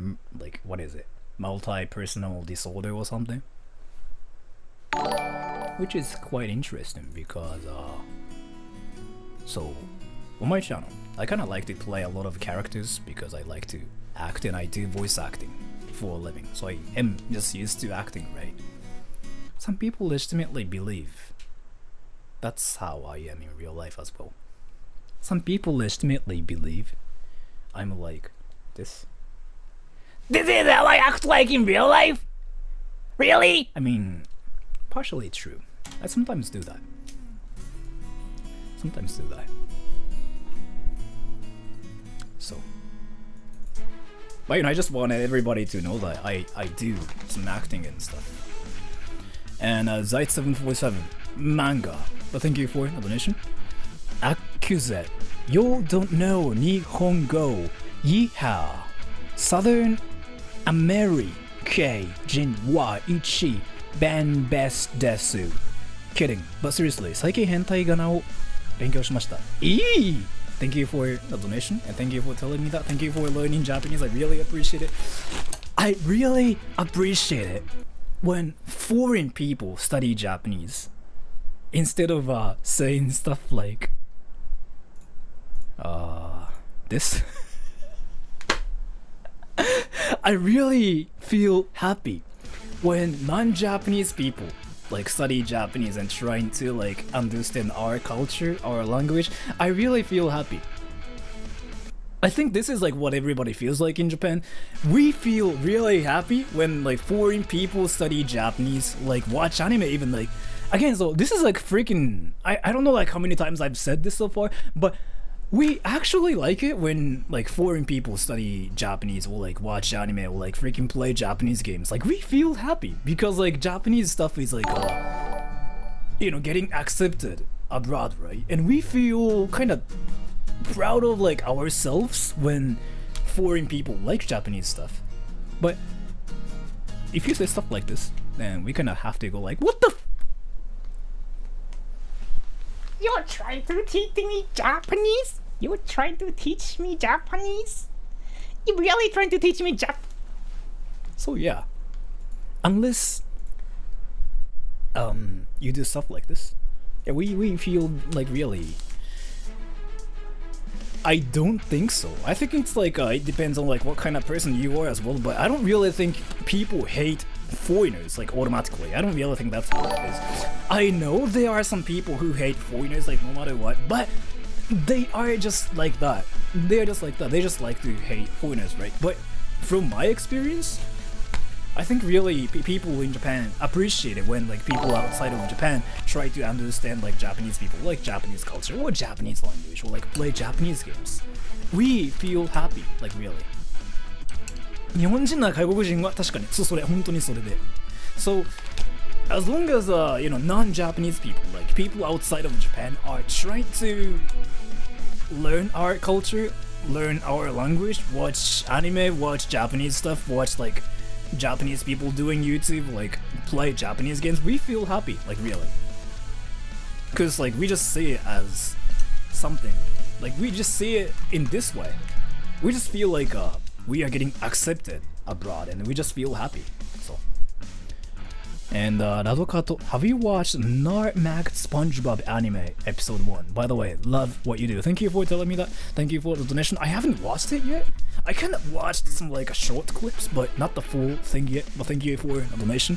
what is it? Multi-personal disorder or something? which is quite interesting because so on my channel I kind of like to play a lot of characters because I like to act and I do voice acting for a living, so I am just used to acting, right? Some people legitimately believe that's how I am in real life as well. Some people legitimately believe I'm like this. This is how I act like in real life? Really? I mean, partially true. I sometimes do that. So, but I just wanted everybody to know that I do some acting and stuff. And Zeit747 manga, but thank you for the donation. Accusate, you don't know Nihongo, Yeehaw, Southern America, Jin wa ichi ban best desu. Kidding, but seriously, 最近変態仮名を勉強しました。Thank you for the donation, and thank you for telling me that. Thank you for learning Japanese. I really appreciate it. I really appreciate it when foreign people study Japanese instead of saying stuff like this. I really feel happy when non-Japanese people like study Japanese and trying to like understand our culture, our language. I really feel happy. I think this is like what everybody feels like in Japan. We feel really happy when like foreign people study Japanese, like watch anime even, like again, so this is like freaking I don't know like how many times I've said this so far, but we actually like it when like foreign people study Japanese or like watch anime or like freaking play Japanese games. Like we feel happy because like Japanese stuff is like you know, getting accepted abroad, right? And we feel kind of proud of like ourselves when foreign people like Japanese stuff. But if you say stuff like this, then we kind of have to go like, what the You're trying to teach me Japanese? You're trying to teach me Japanese? You really trying to teach me So yeah, unless you do stuff like this, yeah, we feel like really. I don't think so. I think it's like it depends on like what kind of person you are as well. But I don't really think people hate foreigners like automatically. I don't really think that's how it is. I know there are some people who hate foreigners like no matter what, but they are just like that. They're just like that. They just like to hate foreigners, right? But from my experience, I think really people in Japan appreciate it when like people outside of Japan try to understand like Japanese people, like Japanese culture or Japanese language or like play Japanese games. We feel happy, like really. 日本人な外国人は確かにそれ本当にそれで。So as long as you know, non-Japanese people, like people outside of Japan are trying to learn our culture, learn our language, watch anime, watch Japanese stuff, watch like Japanese people doing YouTube, like play Japanese games, we feel happy, like really. Cause like we just see it as something, like we just see it in this way. We just feel like we are getting accepted abroad and we just feel happy. So. And Radokato, have you watched Narmak SpongeBob anime episode 1? By the way, love what you do. Thank you for telling me that. Thank you for the donation. I haven't watched it yet. I kind of watched some like short clips, but not the full thing yet. But thank you for the donation.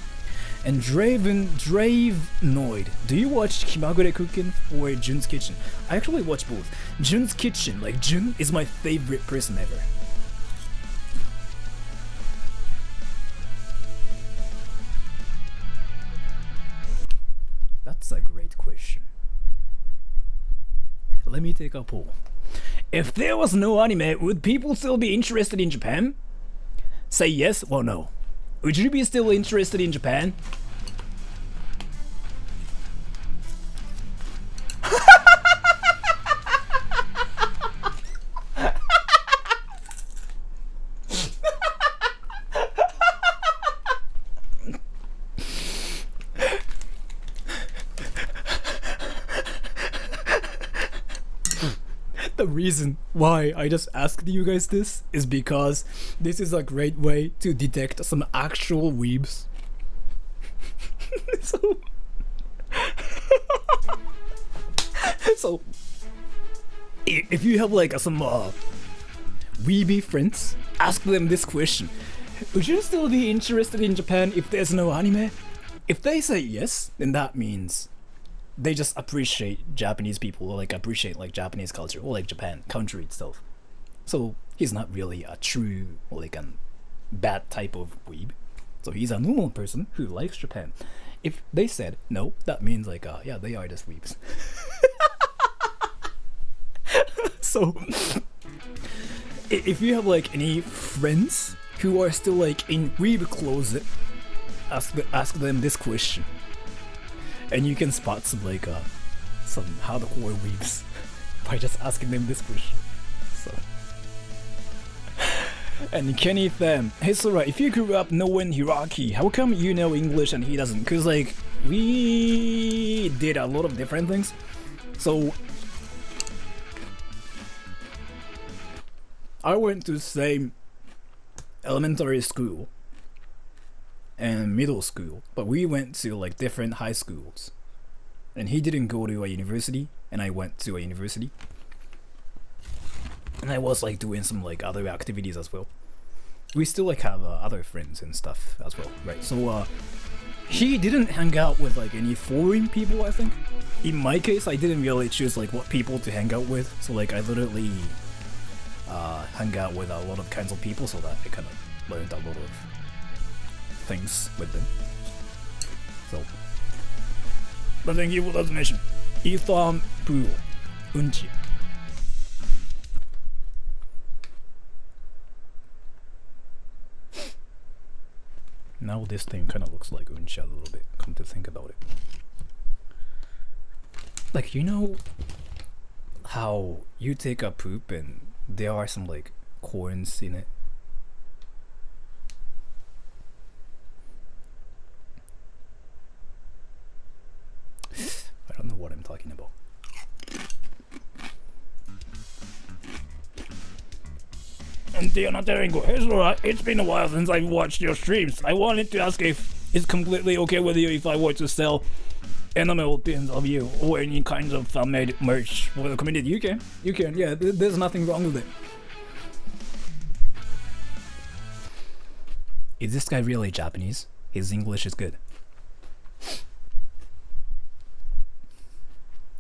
And Dravenoid, do you watch Himagure Cooking or Jun's Kitchen? I actually watch both. Jun's Kitchen, like Jun is my favorite person ever. That's a great question. Let me take a poll. If there was no anime, would people still be interested in Japan? Say yes or no. Would you be still interested in Japan? The reason why I just asked you guys this is because this is a great way to detect some actual weebs. So So if you have like some weeby friends, ask them this question: would you still be interested in Japan if there's no anime? If they say yes, then that means they just appreciate Japanese people, or like appreciate like Japanese culture, or like Japan country itself. So he's not really a true, or like a bad type of weeb. So he's a normal person who likes Japan. If they said no, that means like yeah, they are just weebs. So if you have like any friends who are still like in weeb closet, ask them this question, and you can spot some like some hardcore weebs by just asking them this question. So. And Kenny Tham, hey Sora, if you grew up knowing Hiraki, how come you know English and he doesn't? Cause like we did a lot of different things. So I went to the same elementary school and middle school, but we went to like different high schools. And he didn't go to a university, and I went to a university. And I was like doing some like other activities as well. We still like have other friends and stuff as well, right? So he didn't hang out with like any foreign people, I think. In my case, I didn't really choose like what people to hang out with. So like I literally hung out with a lot of kinds of people, so that I kind of learned a lot of things with them. So, but thank you for the donation. Ethan Pool, Unchi. Now this thing kind of looks like Uncha a little bit, come to think about it. Like, you know how you take a poop and there are some like corns in it? I don't know what I'm talking about. And Diana Terengo, hey Zora, it's been a while since I've watched your streams. I wanted to ask if it's completely okay with you if I were to sell animal pins of you or any kinds of fan-made merch for the community. You can, yeah, there's nothing wrong with it. Is this guy really Japanese? His English is good.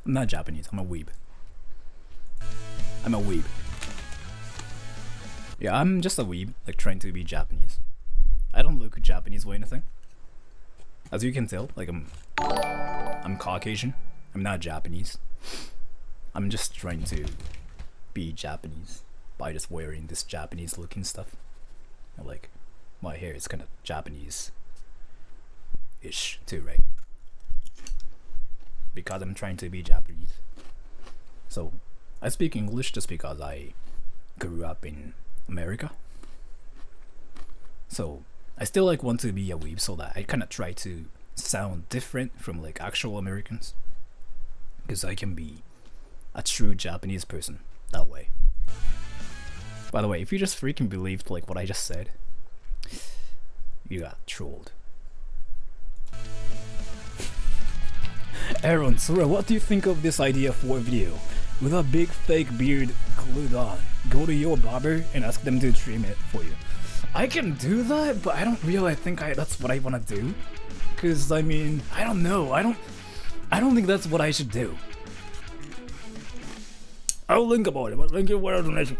I'm not Japanese, I'm a weeb. I'm a weeb. Yeah, I'm just a weeb, like trying to be Japanese. I don't look Japanese or anything. As you can tell, like I'm Caucasian. I'm not Japanese. I'm just trying to be Japanese by just wearing this Japanese looking stuff. And like my hair is kind of Japanese-ish too, right? Because I'm trying to be Japanese. So I speak English just because I grew up in America. So I still like want to be a weeb, so that I kind of try to sound different from like actual Americans, because I can be a true Japanese person that way. By the way, if you just freaking believed like what I just said, you got trolled. Aaron, Sora, what do you think of this idea for a video? With a big fake beard glued on, go to your barber and ask them to trim it for you. I can do that, but I don't really think that's what I want to do. Cause I mean, I don't know. I don't think that's what I should do. I'll link about it, but thank you for a donation.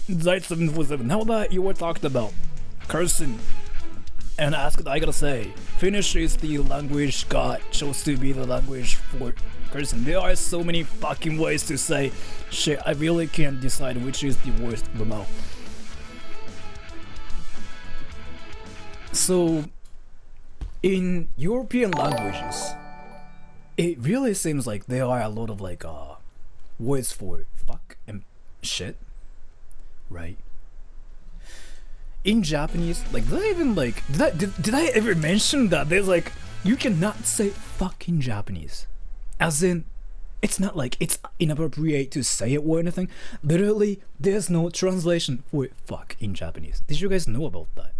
Zeit747. Now that you were talked about cursing and asked, I gotta say, Finnish is the language God chose to be the language for cursing. There are so many fucking ways to say shit. I really can't decide which is the worst of them all. So, in European languages, it really seems like there are a lot of like words for fuck and shit, right? In Japanese, like did I even like did I ever mention that there's like you cannot say fuck in Japanese, as in it's not like it's inappropriate to say it or anything. Literally, there's no translation for fuck in Japanese. Did you guys know about that?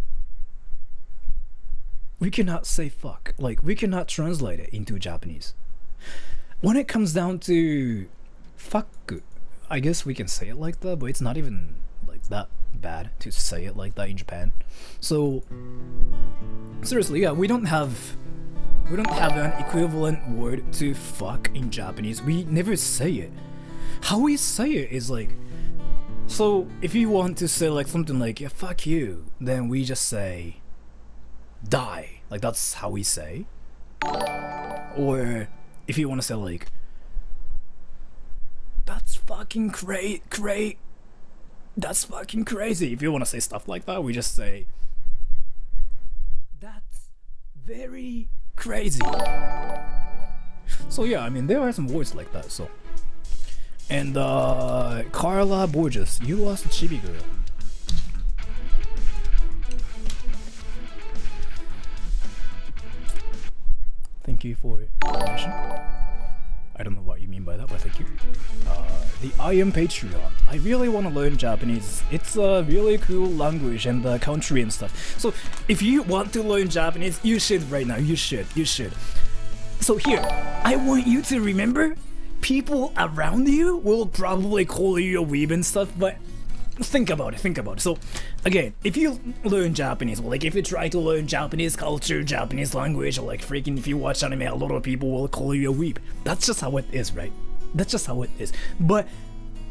We cannot say fuck. Like, we cannot translate it into Japanese. when it comes down to fuck, I guess we can say it like that, but it's not even like that bad to say it like that in Japan. So seriously, yeah, we don't have an equivalent word to fuck in Japanese. We never say it. How we say it is like, so if you want to say like something like, yeah, fuck you, then we just say die. Like that's how we say. Or if you want to say like, that's fucking great. That's fucking crazy. If you want to say stuff like that, we just say, that's very crazy. So yeah, I mean, there are some words like that, so. And Carla Borges, you lost a chibi girl. Thank you for your donation. I don't know what you mean by that, but thank you. The I Am Patreon. I really want to learn Japanese. It's a really cool language and the country and stuff. So if you want to learn Japanese, you should right now. You should. So here, I want you to remember, people around you will probably call you a weeb and stuff, but think about it. So again, if you learn Japanese, or like if you try to learn Japanese culture, Japanese language, or like freaking if you watch anime, a lot of people will call you a weeb. That's just how it is, right? That's just how it is. But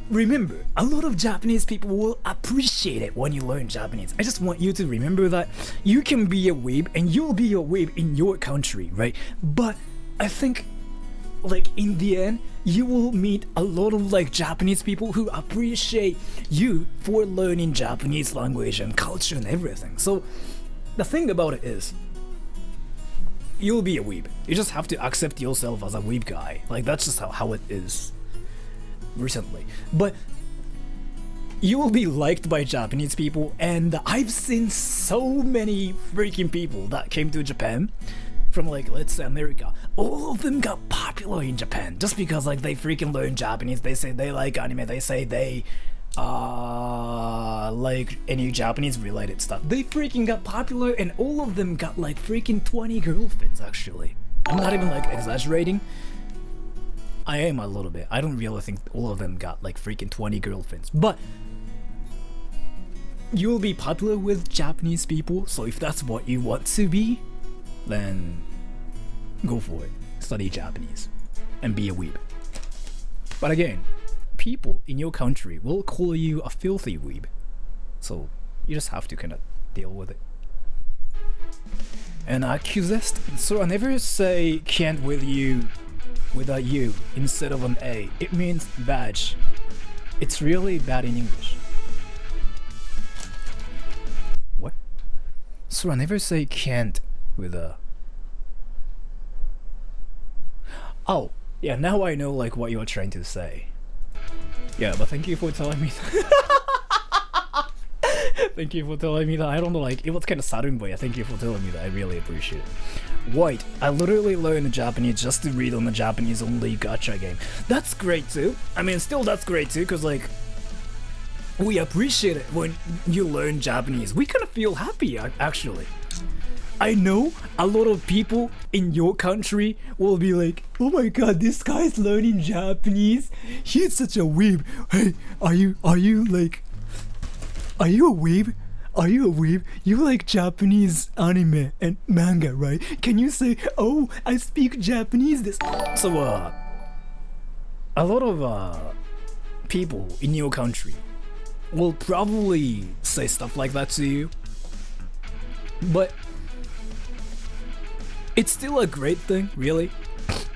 remember, a lot of Japanese people will appreciate it when you learn Japanese. I just want you to remember that you can be a weeb and you'll be a weeb in your country, right? But I think like in the end, you will meet a lot of like Japanese people who appreciate you for learning Japanese language and culture and everything. So the thing about it is, you'll be a weeb. You just have to accept yourself as a weeb guy. Like that's just how it is recently. But you will be liked by Japanese people, and I've seen so many freaking people that came to Japan from like, let's say America. All of them got popular in Japan just because like they freaking learn Japanese. They say they like anime. They say they like any Japanese related stuff. They freaking got popular, and all of them got like freaking 20 girlfriends actually. I'm not even like exaggerating. I am a little bit. I don't really think all of them got like freaking 20 girlfriends, but you'll be popular with Japanese people. So if that's what you want to be, then go for it. Study Japanese and be a weeb. But again, people in your country will call you a filthy weeb. So you just have to kind of deal with it. And accusest, so I never say can't with you without you instead of an A. It means badge. It's really bad in English. What? So I never say can't with a... Oh, yeah, now I know like what you're trying to say. Yeah, but thank you for telling me thank you for telling me that. I don't know, like, it was kind of sudden, but yeah, thank you for telling me that. I really appreciate it. White, I literally learned Japanese just to read on the Japanese only gacha game. That's great too. I mean, still that's great too, because like, we appreciate it when you learn Japanese. We kind of feel happy, actually. I know a lot of people in your country will be like, oh my god, this guy's learning Japanese. He's such a weeb. Hey, are you a weeb? Are you a weeb? You like Japanese anime and manga, right? Can you say, oh, I speak Japanese? So, a lot of people in your country will probably say stuff like that to you. But it's still a great thing, really,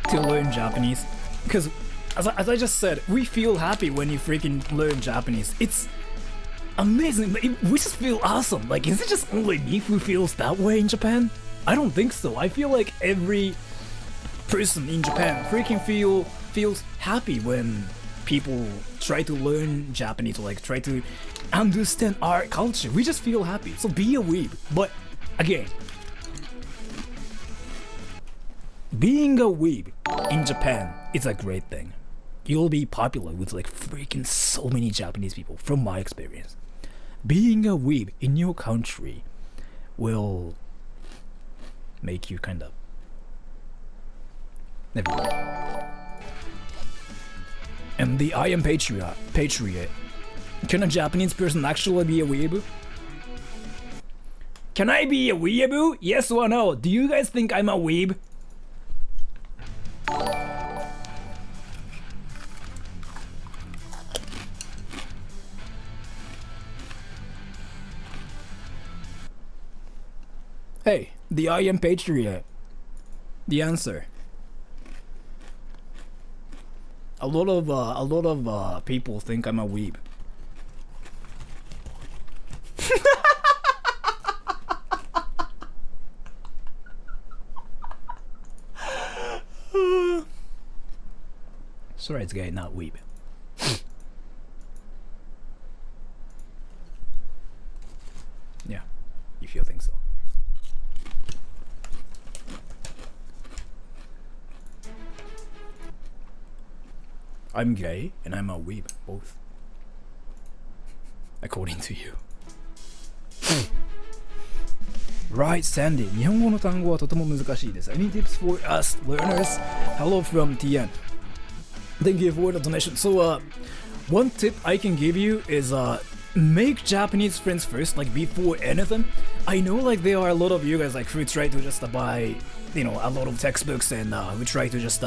to learn Japanese. Because, as I just said, we feel happy when you freaking learn Japanese. It's amazing. We just feel awesome. Like, is it just only me who feels that way in Japan? I don't think so. I feel like every person in Japan freaking feels happy when people try to learn Japanese, or like try to understand our culture. We just feel happy. So be a weeb. But again, being a weeb in Japan is a great thing. You'll be popular with like freaking so many Japanese people, from my experience. Being a weeb in your country will make you kind of... Never mind. And the I am patriot. Can a Japanese person actually be a weeaboo? Can I be a weeaboo? Yes or no? Do you guys think I'm a weeb? Hey, the I am patriot. The answer. A lot of people think I'm a weeb. Sorry, it's gay, not weeb. Yeah, if you think so. I'm gay and I'm a weeb, both. According to you. Right, Sandy. 日本語の単語はとても難しいです。Any tips for us learners? Hello from TN. Thank you for the donation. So, one tip I can give you is make Japanese friends first, like before anything. I know like there are a lot of you guys like who try to just buy, you know, a lot of textbooks and who try to just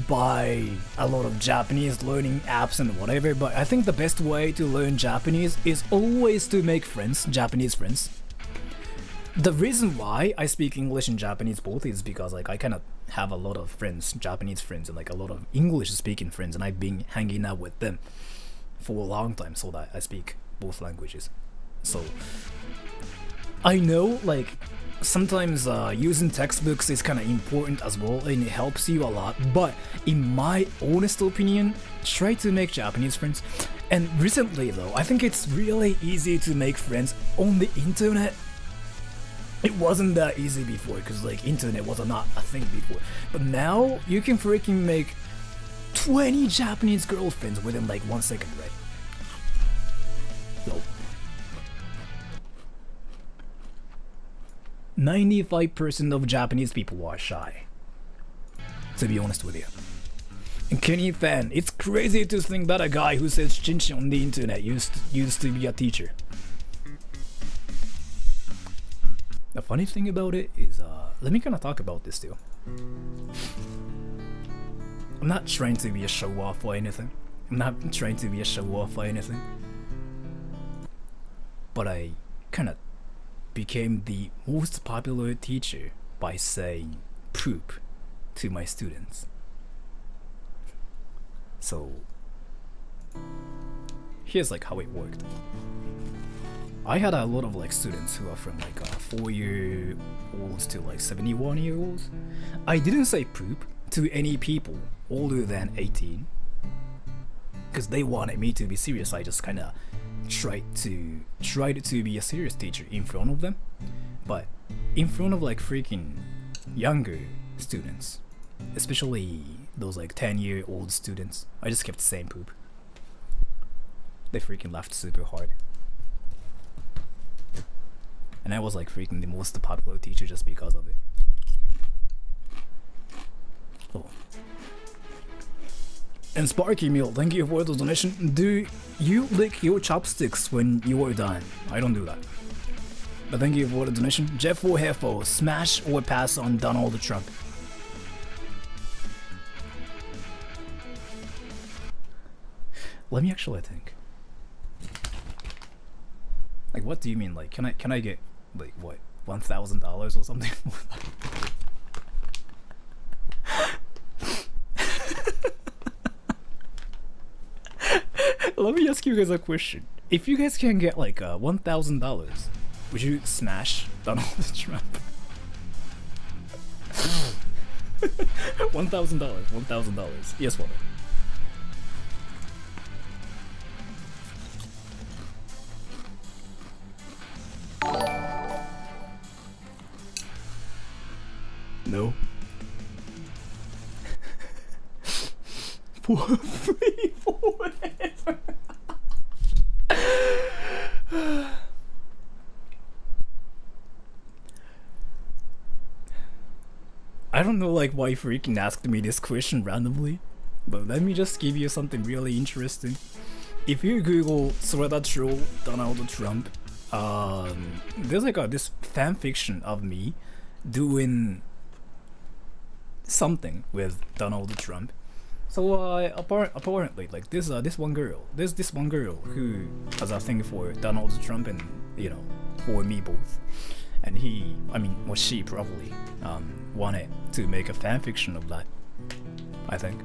buy a lot of Japanese learning apps and whatever, but I think the best way to learn Japanese is always to make friends, Japanese friends. The reason why I speak English and Japanese both is because like I kind of have a lot of friends, Japanese friends, and like a lot of English speaking friends, and I've been hanging out with them for a long time, so that I speak both languages. So I know like sometimes using textbooks is kind of important as well, and it helps you a lot, but in my honest opinion, try to make Japanese friends. And recently though, I think it's really easy to make friends on the internet. It wasn't that easy before because like internet was not a thing before, but now you can freaking make 20 Japanese girlfriends within like 1 second, right? So 95% of Japanese people are shy, to be honest with you. And Kenny Fan, it's crazy to think that a guy who says chinchin on the internet used to be a teacher. The funny thing about it is, let me kind of talk about this too. I'm not trying to be a show-off or anything. But I kind of became the most popular teacher by saying poop to my students. So here's like how it worked. I had a lot of like students who are from like 4-year-olds to like 71-year-olds. I didn't say poop to any people older than 18 because they wanted me to be serious. I just kind of tried to be a serious teacher in front of them, but in front of like freaking younger students, especially those like 10-year-old students, I just kept saying poop. They freaking laughed super hard. And I was like freaking the most popular teacher just because of it. Oh. And Sparky Meal, thank you for the donation. Do you lick your chopsticks when you are done? I don't do that. But thank you for the donation. Jeff or Hefo, smash or pass on Donald Trump? Let me actually think. Like, what do you mean? Like, can I get like what, $1,000 or something? Let me ask you guys a question. If you guys can get like $1,000, would you smash Donald Trump? $1,000. Yes, what? No. For free forever. I don't know like why you freaking asked me this question randomly, But let me just give you something really interesting. If you Google Thriller Troll Donald Trump, there's like this fan fiction of me doing something with Donald Trump. So apparently, like this one girl who has a thing for Donald Trump and for me both, and she probably wanted to make a fan fiction of that, I think,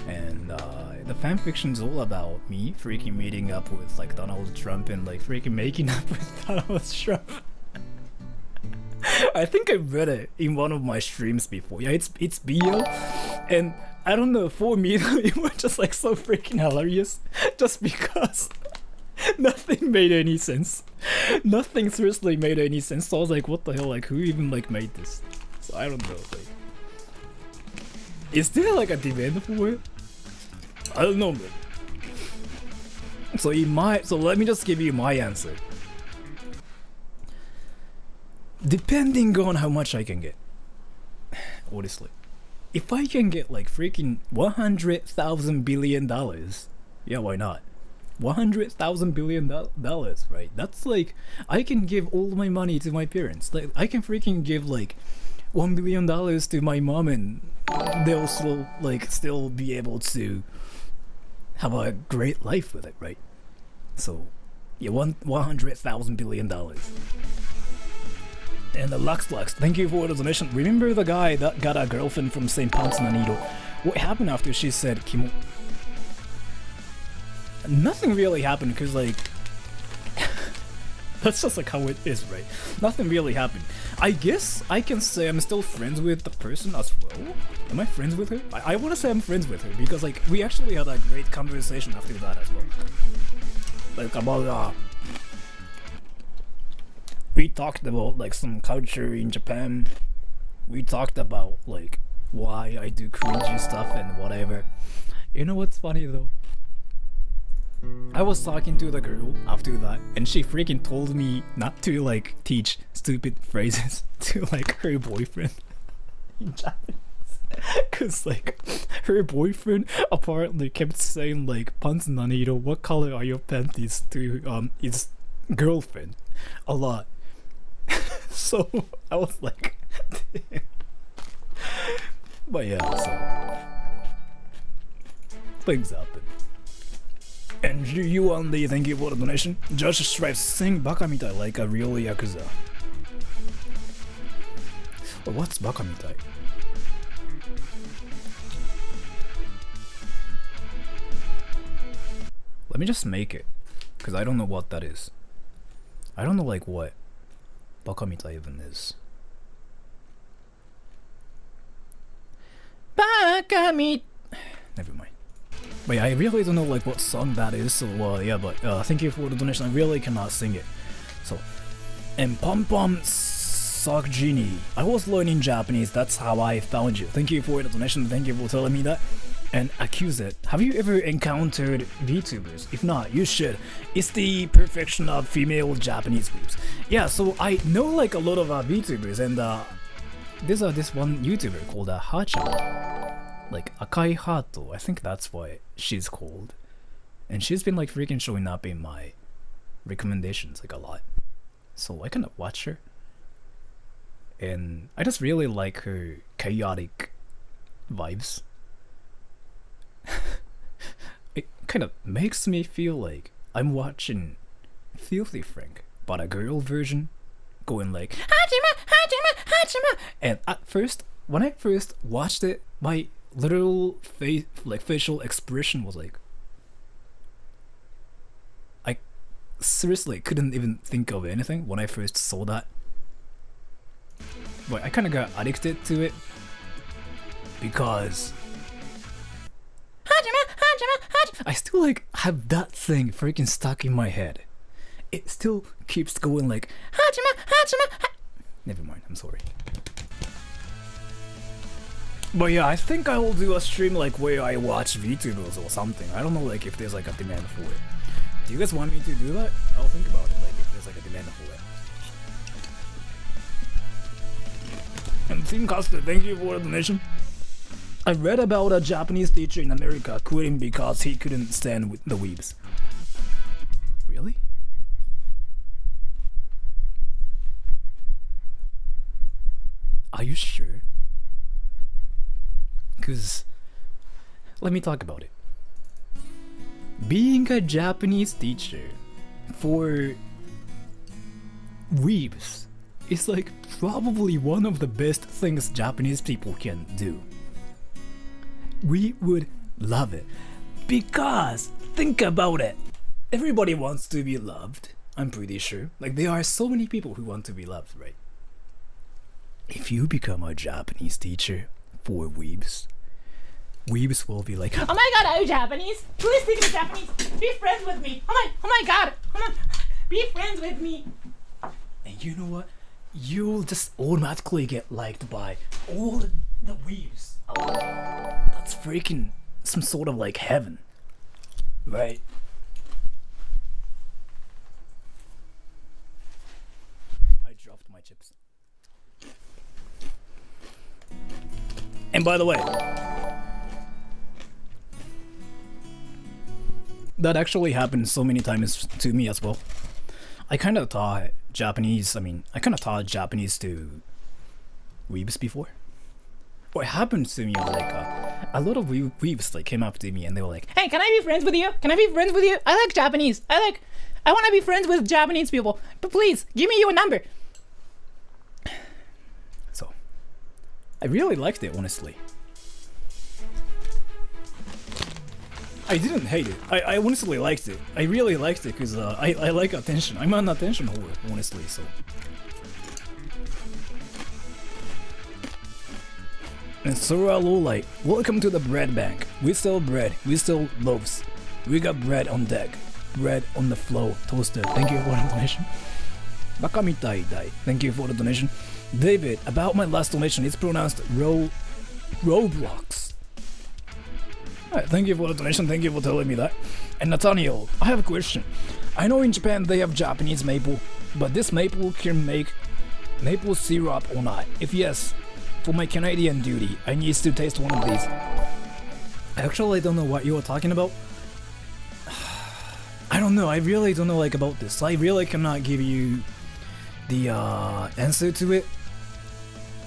and the fan fiction is all about me freaking meeting up with like Donald Trump and like freaking making up with Donald Trump. I think I read it in one of my streams before. Yeah, it's BL, and I don't know, for me it was just like so freaking hilarious, just because nothing made any sense. Nothing seriously made any sense. So I was like, what the hell? Like, who even like made this? So I don't know. Like, is there like a demand for it? I don't know, man. So let me just give you my answer. Depending on how much I can get, honestly, if I can get like freaking $100,000 billion, yeah, why not? $100,000 billion, right? That's like, I can give all my money to my parents. Like, I can freaking give like $1 billion to my mom, and they'll still be able to have a great life with it, right? So, yeah, $100,000 billion. And the Lux, thank you for the donation. Remember the guy that got a girlfriend from St. Pants Nanito? What happened after she said Kimo? Nothing really happened, because like that's just like how it is, right? Nothing really happened. I guess I can say I'm still friends with the person as well. Am I friends with her? I want to say I'm friends with her, because like we actually had a great conversation after that as well. Like about we talked about like some culture in Japan. We talked about like why I do cringy stuff and whatever. You know what's funny though? I was talking to the girl after that, and she freaking told me not to like teach stupid phrases to like her boyfriend in Japanese. Cause like her boyfriend apparently kept saying like "Pants Nanito, what color are your panties?" to his girlfriend a lot. So I was like, damn. But yeah, so things happen. And you only, thank you for the donation. Josh Stripes, sing baka mitai like a real yakuza. Well, what's baka mitai? Let me just make it, because I don't know what that is. I don't know like what baka mitai even is. Baka mit. Never mind. But yeah, I really don't know like what song that is, so yeah, but thank you for the donation. I really cannot sing it. So, and Pom Pom Sakjini, I was learning Japanese, that's how I found you. Thank you for the donation, thank you for telling me that. And Accuse It, have you ever encountered VTubers? If not, you should. It's the perfection of female Japanese weebs. Yeah, so I know like a lot of VTubers, and there's this one YouTuber called Hacha. Like Akai Hato, I think that's what she's called, and she's been like freaking showing up in my recommendations like a lot, so I kind of watch her, and I just really like her chaotic vibes. It kind of makes me feel like I'm watching Filthy Frank, but a girl version, going like Hajima, Hajima, Hajima. And at first, when I first watched it, my literal facial expression was like, I seriously couldn't even think of anything when I first saw that. But I kind of got addicted to it because I still like have that thing freaking stuck in my head. It still keeps going like never mind, I'm sorry. But yeah, I think I will do a stream like where I watch VTubers or something. I don't know like if there's like a demand for it. Do you guys want me to do that? I'll think about it, like if there's like a demand for it. And Team Costa, thank you for the donation. I read about a Japanese teacher in America quitting because he couldn't stand with the weebs. Really? Are you sure? Because let me talk about it. Being a Japanese teacher for weebs is like probably one of the best things Japanese people can do. We would love it. Because, think about it. Everybody wants to be loved, I'm pretty sure. Like, there are so many people who want to be loved, right? If you become a Japanese teacher for weebs, weebs will be like, Oh my god, are you Japanese? Please speak in Japanese. Be friends with me. Oh my god. Come on. Be friends with me. and you know what? You'll just automatically get liked by all the weebs. That's freaking some sort of like heaven, right? I dropped my chips. And by the way, that actually happened so many times to me as well. I kind of taught Japanese, I kind of taught Japanese to weebs before. What happened to me, like, a lot of weebs like came up to me and they were like, Hey, can I be friends with you? Can I be friends with you? I like Japanese. I want to be friends with Japanese people. But please, give me your number. so, I really liked it, honestly. I didn't hate it. I honestly liked it. I really liked it because I like attention. I'm an attention whore, honestly, so. And Sora Lowlight, welcome to the bread bank. We sell bread, we sell loaves. We got bread on deck, bread on the flow, toasted. Thank you for the donation. Bakamitai Dai, thank you for the donation. David, about my last donation, it's pronounced Roblox. Alright, thank you for the donation, thank you for telling me that. And Nathaniel, I have a question. I know in Japan they have Japanese maple, but this maple can make maple syrup or not? If yes, for my Canadian duty, I need to taste one of these. Actually, I don't know what you were talking about. I don't know, I really don't know like about this. I really cannot give you the answer to it.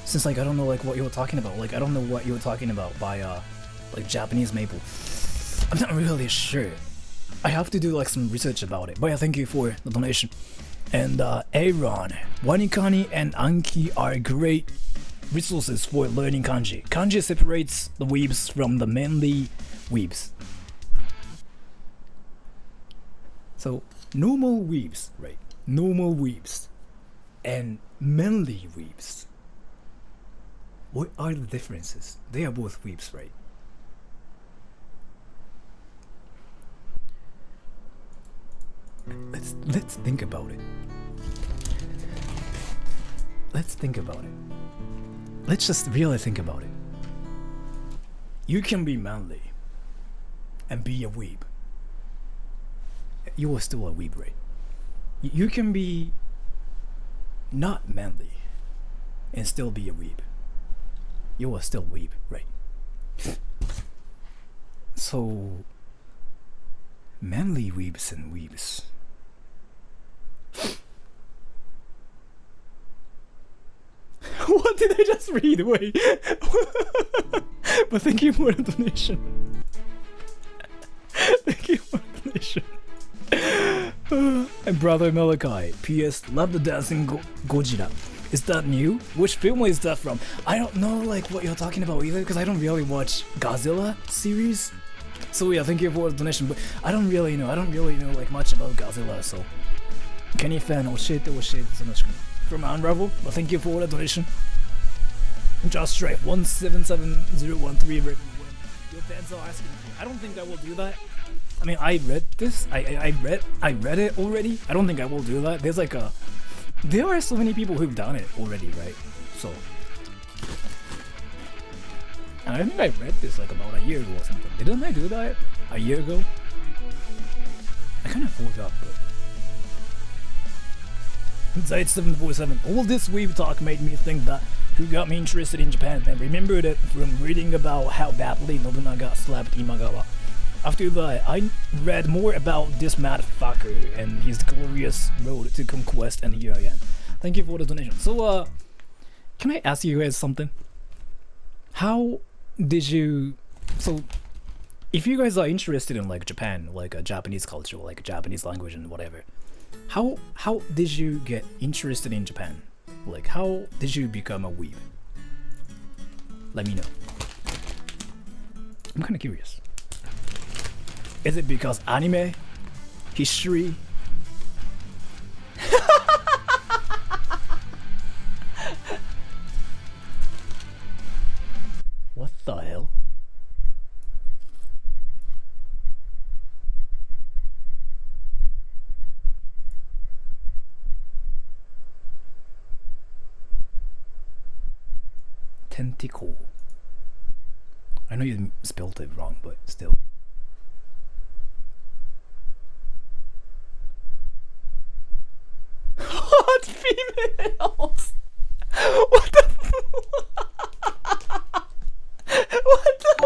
Since like I don't know like what you were talking about. Like I don't know what you were talking about by like Japanese maple. I'm not really sure. I have to do like some research about it. But yeah, thank you for the donation. And Aaron, Wanikani and Anki are great resources for learning kanji. Kanji separates the weebs from the manly weebs. So normal weebs, right? Normal weebs and manly weebs. What are the differences? They are both weebs, right? Let's think about it. Let's think about it. Let's just really think about it. You can be manly and be a weeb. You are still a weeb, right? You can be not manly and still be a weeb. You are still weeb, right? So, manly weebs and weebs. What did I just read? Wait. But thank you for the donation. Thank you for the donation. And brother Malachi, P.S. Love the dancing Gojira. Is that new? Which film is that from? I don't know like what you're talking about either because I don't really watch Godzilla series. So yeah, thank you for the donation. But I don't really know like much about Godzilla. So Kenny fan, oshete tsunoshi-kun from Unravel. But thank you for the donation. Just straight 177013. Your fans are asking for. I don't think I will do that. I mean, I read this. I read it already. I don't think I will do that. There's like there are so many people who've done it already, right? So, and I think I read this like about a year ago or something. Didn't I do that a year ago? I kind of forgot, but Zayt747. All this weeb talk made me think that who got me interested in Japan and remembered it from reading about how badly Nobunaga slapped Imagawa. After that, I read more about this motherfucker and his glorious road to conquest, and here I am. Thank you for the donation. So, can I ask you guys something? How did you... So, if you guys are interested in like Japan, like a Japanese culture, like Japanese language and whatever, how did you get interested in Japan? Like, how did you become a weeb? Let me know. I'm kind of curious. Is it because anime? History? What the hell? Tentacle. I know you spelled it wrong, but still. Hot females! What the What the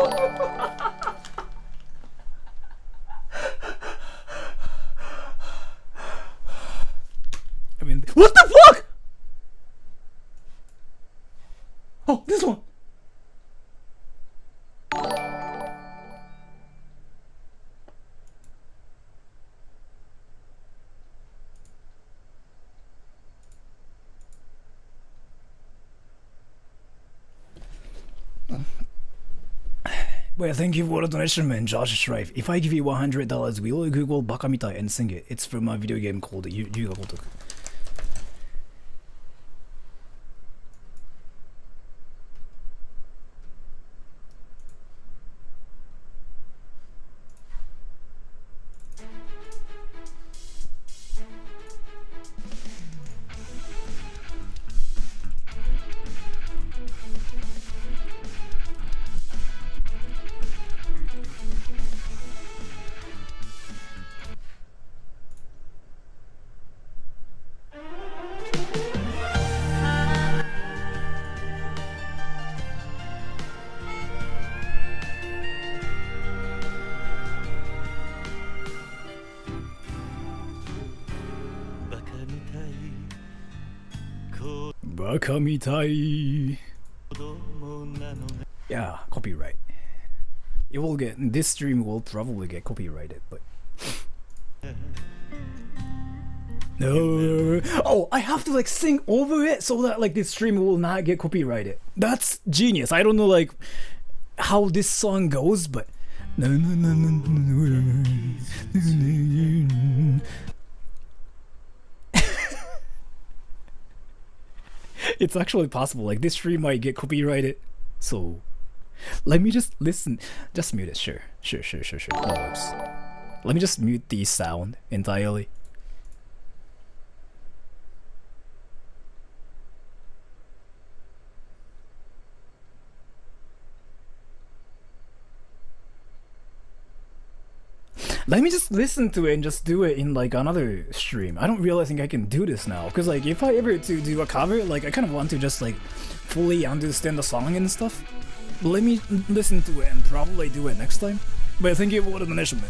I mean, what the fuck? Oh, this one. Well, thank you for the donation, man. Josh Strife. If I give you $100, will you Google Baka Mitai and sing it? It's from a video game called Yuga Gotoku. Baka Mitai. Yeah, copyright. It will get, this stream will probably get copyrighted, but no. Oh, I have to like sing over it so that like this stream will not get copyrighted. That's genius. I don't know like how this song goes, but it's actually possible. Like this stream might get copyrighted, so let me just listen. Just mute it. Sure. No worries. Let me just mute the sound entirely. Let me just listen to it and just do it in like another stream. I don't realize I can do this now, because like if I ever to do a cover, like I kind of want to just like fully understand the song and stuff. But let me listen to it and probably do it next time. But thank you for the donation.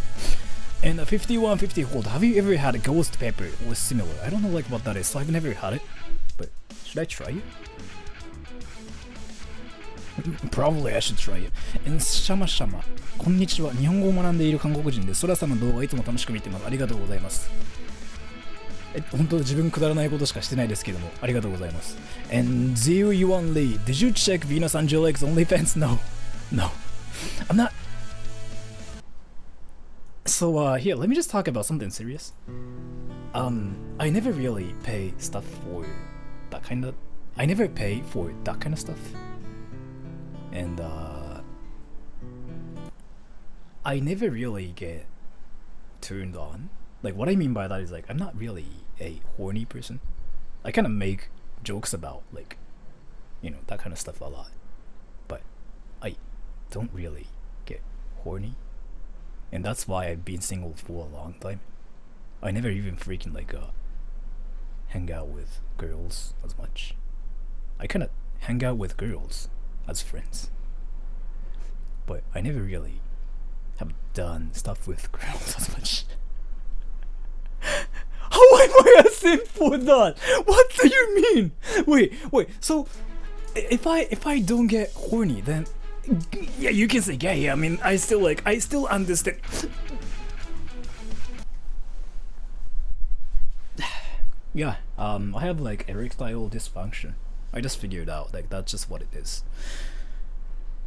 And 5150 hold. Have you ever had a ghost pepper or similar? I don't know like what that is, so I've never had it. But should I try it? Probably I should try it. And シャマシャマ。こんにちは。日本語を学んでいる韓国人です。ソラさんの動画いつも楽しく見てます。ありがとうございます。本当自分くだらないことしかしてないですけども、ありがとうございます。And Zero Yuan Lee, did you check Venus Angelic's OnlyFans? No. I'm not. So here, let me just talk about something serious. I never really pay stuff for that kind of. I never pay for that kind of stuff. And I never really get turned on. Like what I mean by that is like I'm not really a horny person. I kind of make jokes about like, you know, that kind of stuff a lot, but I don't really get horny, and that's why I've been single for a long time. I never even freaking like hang out with girls as much. I kind of hang out with girls as friends, but I never really have done stuff with girls as much. How am I a simp for that? What do you mean? Wait. So if I don't get horny, then yeah, you can say gay. I mean, I still understand. Yeah, I have like erectile dysfunction. I just figured out like that's just what it is.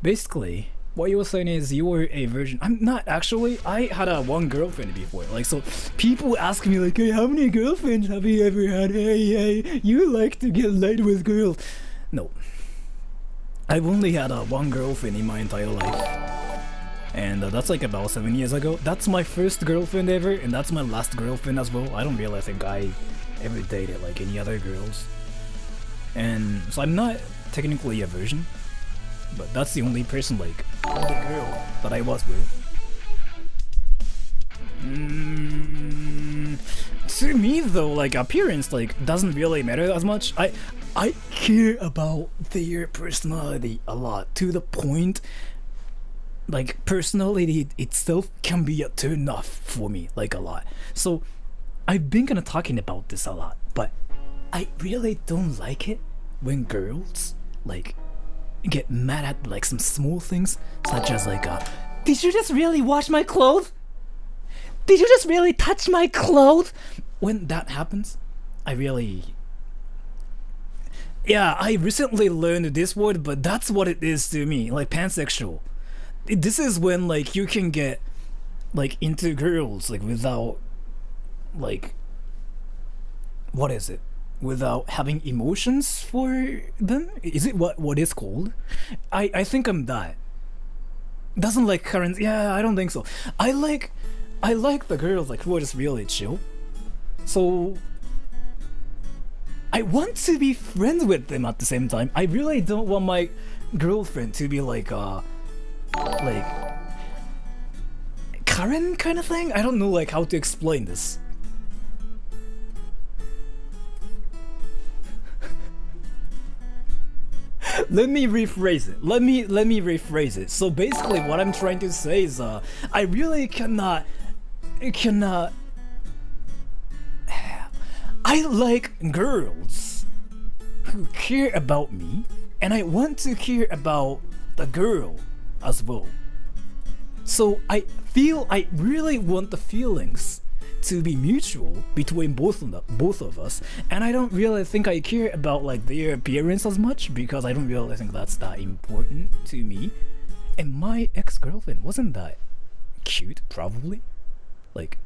Basically, what you were saying is you were a virgin. I'm not actually. I had a one girlfriend before. Like, so people ask me like, hey, how many girlfriends have you ever had? Hey, you like to get laid with girls? No, I've only had one girlfriend in my entire life, and that's like about 7 years ago. That's my first girlfriend ever, and that's my last girlfriend as well. I don't really think I ever dated like any other girls, and so I'm not technically a virgin, but that's the only person, like, only girl that I was with. To me though, like, appearance like doesn't really matter as much. I care about their personality a lot, to the point like personality itself can be a turn off for me, like, a lot. So I've been kinda talking about this a lot, but I really don't like it when girls like get mad at like some small things, such as like, did you just really wash my clothes? Did you just really touch my clothes? When that happens, I really... Yeah, I recently learned this word, but that's what it is to me, like pansexual. This is when like you can get like into girls like without like, what is it? Without having emotions for them? Is it what is called? I think I'm that. Doesn't like current. Yeah, I don't think so. I like the girls like who are just really chill. So I want to be friends with them at the same time. I really don't want my girlfriend to be like Karen kind of thing. I don't know like how to explain this. Let me rephrase it. So basically what I'm trying to say is I really cannot I like girls who care about me, and I want to care about the girl as well. So I feel I really want the feelings to be mutual between both of us, and I don't really think I care about like their appearance as much, because I don't really think that's that important to me. And my ex-girlfriend wasn't that cute, probably. Like,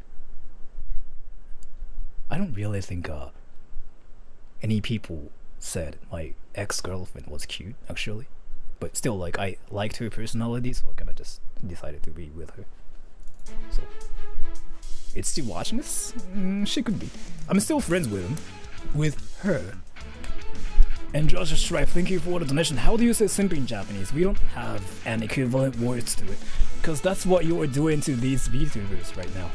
I don't really think any people said my ex-girlfriend was cute, actually. But still, like, I liked her personality, so I kinda just decided to be with her. So, it's still watching this? She could be. I'm still friends with her. And Joshua Strife, thank you for the donation. How do you say simp in Japanese? We don't have an equivalent words to it, because that's what you are doing to these VTubers right now.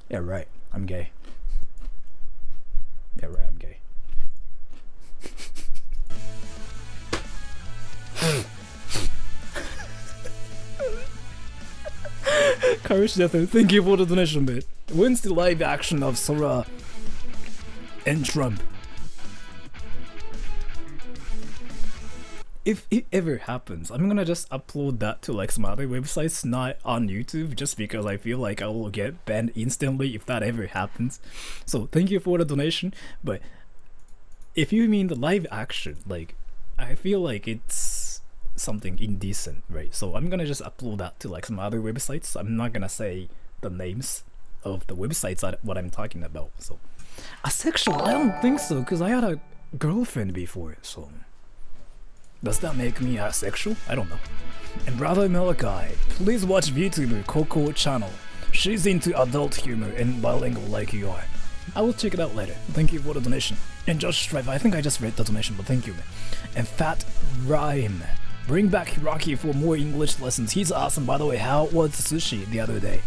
Yeah, right. I'm gay. Yeah, right. I'm gay. Courage Death, thank you for the donation bit. When's the live action of Sora and Trump? If it ever happens, I'm gonna just upload that to like some other websites, not on YouTube, just because I feel like I will get banned instantly if that ever happens. So thank you for the donation, but if you mean the live action, like, I feel like it's something indecent, right? So I'm gonna just upload that to like some other websites. I'm not gonna say the names of the websites that what I'm talking about. So asexual, I don't think so, because I had a girlfriend before, so does that make me asexual? I don't know. And Brother Malachi, please watch VTuber Coco channel. She's into adult humor and bilingual like you are. I will check it out later. Thank you for the donation. And Josh Strive, I think I just read the donation, but thank you, man. And Fat Rhyme, bring back Hiraki for more English lessons. He's awesome, by the way. How was sushi the other day?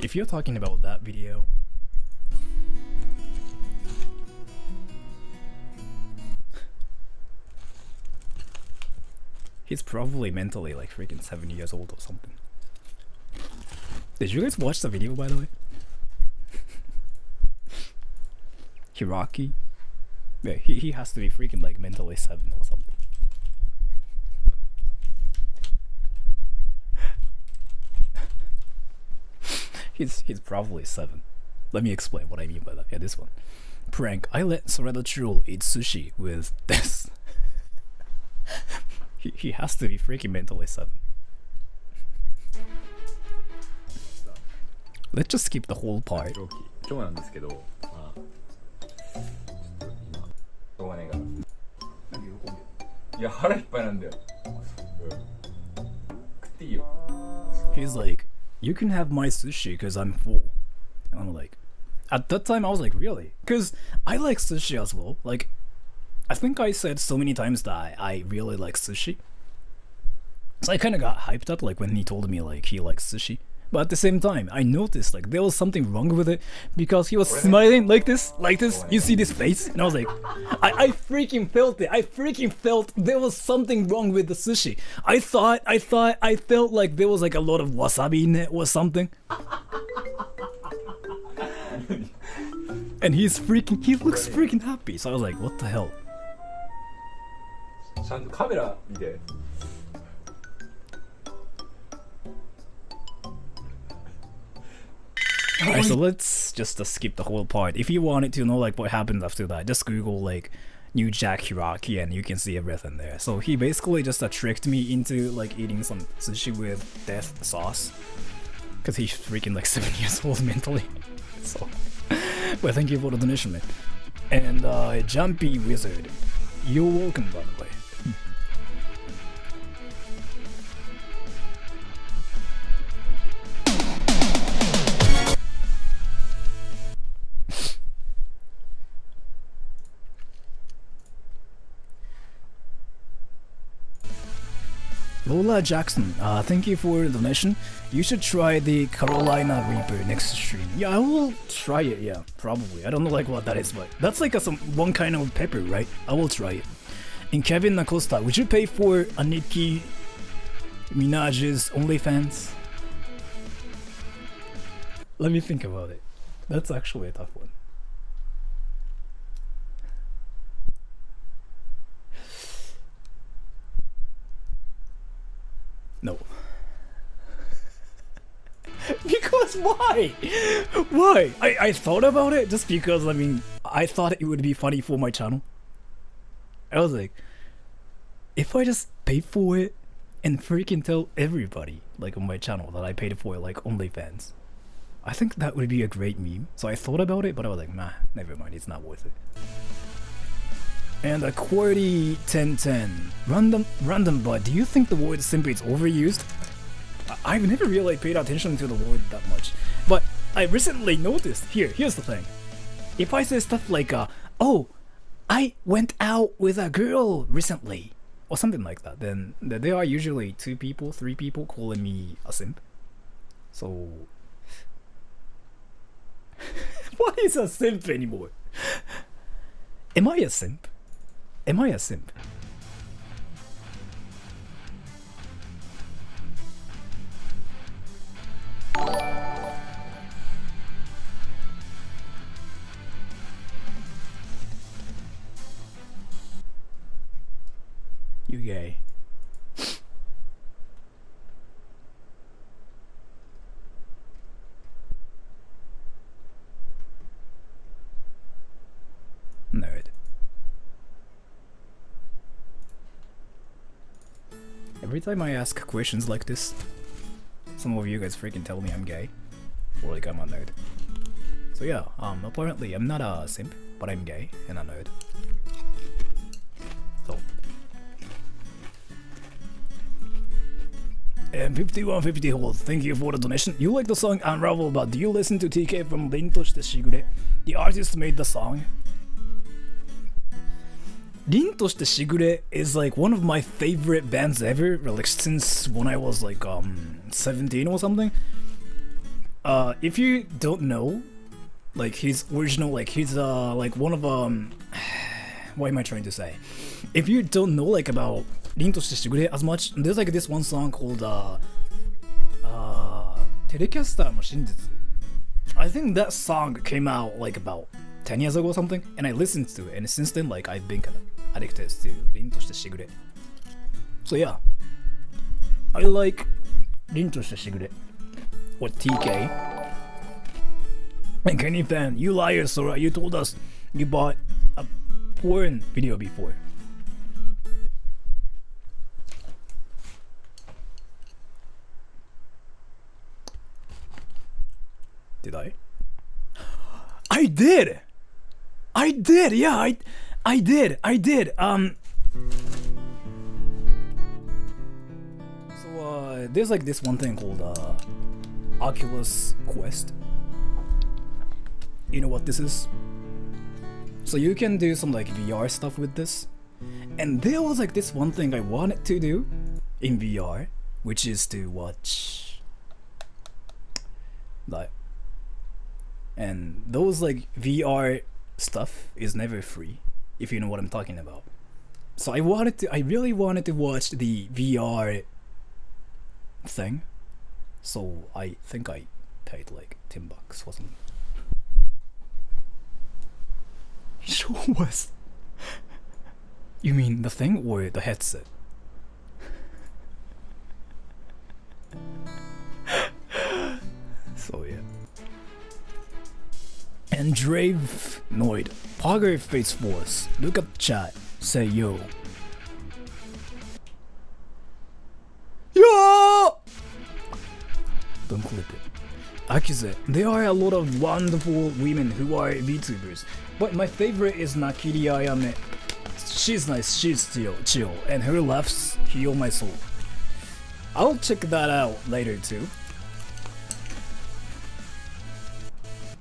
If you're talking about that video, he's probably mentally like freaking 7 years old or something. Did you guys watch the video, by the way? Hiraki? Yeah, he has to be freaking like mentally 7 or something. He's probably 7. Let me explain what I mean by that. Yeah, this one. Prank. I let Soretta Troll eat sushi with this. he has to be freaking mentally 7. Let's just skip the whole part. 今日なんですけど、まあ、ちょっと今、しょうがないから。なんで喜んでる？いや、腹いっぱいなんだよ。食っていいよ。He's like, you can have my sushi because I'm full. And I'm like, at that time I was like, really? Because I like sushi as well. Like, I think I said so many times that I really like sushi. So I kind of got hyped up like when he told me like he likes sushi. But at the same time, I noticed like there was something wrong with it because he was smiling like this. You see this face? And I was like, I freaking felt it. I freaking felt there was something wrong with the sushi. I felt like there was like a lot of wasabi in it or something. And he looks freaking happy. So I was like, what the hell? ちゃんとカメラ見て。Alright, so let's just skip the whole part. If you wanted to know like what happened after that, just Google like New Jack Hiraki and you can see everything there. So he basically just tricked me into like eating some sushi with death sauce. Cause he's freaking like 7 years old mentally. So, well, thank you for the donation, man. And Jumpy Wizard, you're welcome, by the way. Lola Jackson, thank you for the donation. You should try the Carolina Reaper next stream. Yeah, I will try it, yeah, probably. I don't know like what that is, but that's like one kind of pepper, right? I will try it. And Kevin Acosta, would you pay for a Nicki Minaj's OnlyFans? Let me think about it. That's actually a tough one. No. Because why? Why? I thought about it just because, I mean, I thought it would be funny for my channel. I was like, if I just pay for it and freaking tell everybody, like on my channel, that I paid for like OnlyFans, I think that would be a great meme. So I thought about it, but I was like, nah, never mind, it's not worth it. And a QWERTY 1010. Random, but do you think the word simp is overused? I've never really paid attention to the word that much. But I recently noticed, here's the thing. If I say stuff like, oh, I went out with a girl recently, or something like that, then there are usually 2 people, 3 people calling me a simp. So, what is a simp anymore? Am I a simp? Am I a simp? You gay. Nerd. Every time I ask questions like this, some of you guys freaking tell me I'm gay, or like I'm a nerd. So yeah, apparently I'm not a simp, but I'm gay and a nerd. So. And 5150 Hold, thank you for the donation. You like the song Unravel, but do you listen to TK from 凛としてしぐれ? The artist made the song. 凛としてしぐれ is like one of my favorite bands ever, like since when I was like 17 or something. if you don't know, like his original, like he's like one of what am I trying to say? If you don't know like about Rin to Shishigure as much, there's like this one song called Telecaster no Shinjutsu. I think that song came out like about 10 years ago or something, and I listened to it, and since then like I've been kind of addicted to Rin to Shishigure. So yeah, I like Rin to Shishigure or TK. And Kenny fan, you liar, Sora, you told us you bought a porn video before. Did I? I did! Yeah, I did. So there's like this one thing called Oculus Quest. You know what this is? So you can do some like VR stuff with this. And there was like this one thing I wanted to do in VR, which is to watch that. And those like VR stuff is never free, if you know what I'm talking about. So I really wanted to watch the VR thing. So I think I paid like $10 or something. Sure was. You mean the thing or the headset? So yeah. And Drave Noid, Poggers Face Force, look up chat, say yo. Yo! Don't clip it. Akize, there are a lot of wonderful women who are VTubers, but my favorite is Nakiri Ayame. She's nice, she's chill, and her laughs heal my soul. I'll check that out later too.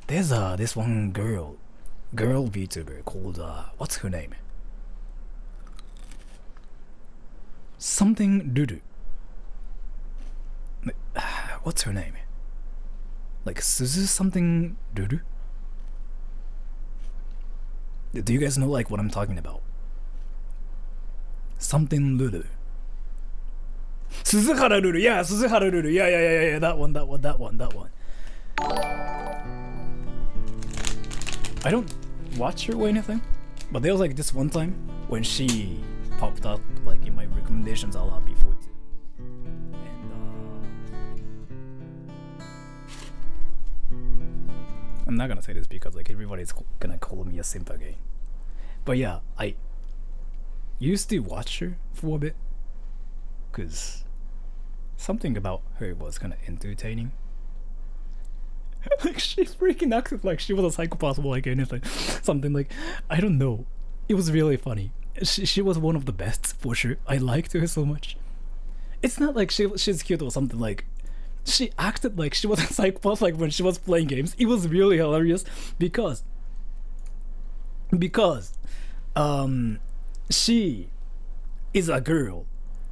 There's this one girl VTuber called what's her name? Something Dudu. What's her name? Like Suzu something Dudu? Do you guys know like what I'm talking about? Something Lulu. Suzuhara Lulu, yeah, Suzuhara Lulu, yeah, that one. I don't watch her or anything, but there was like this one time when she popped up like in my recommendations a lot before too. I'm not gonna say this because like everybody's gonna call me a simp again. But yeah, I used to watch her for a bit because something about her was kind of entertaining. Like she freaking acted like she was a psychopath or like anything. Something like, I don't know. It was really funny. She was one of the best for sure. I liked her so much. It's not like she's cute or something like. She acted like she was a psychopath like when she was playing games. It was really hilarious because she is a girl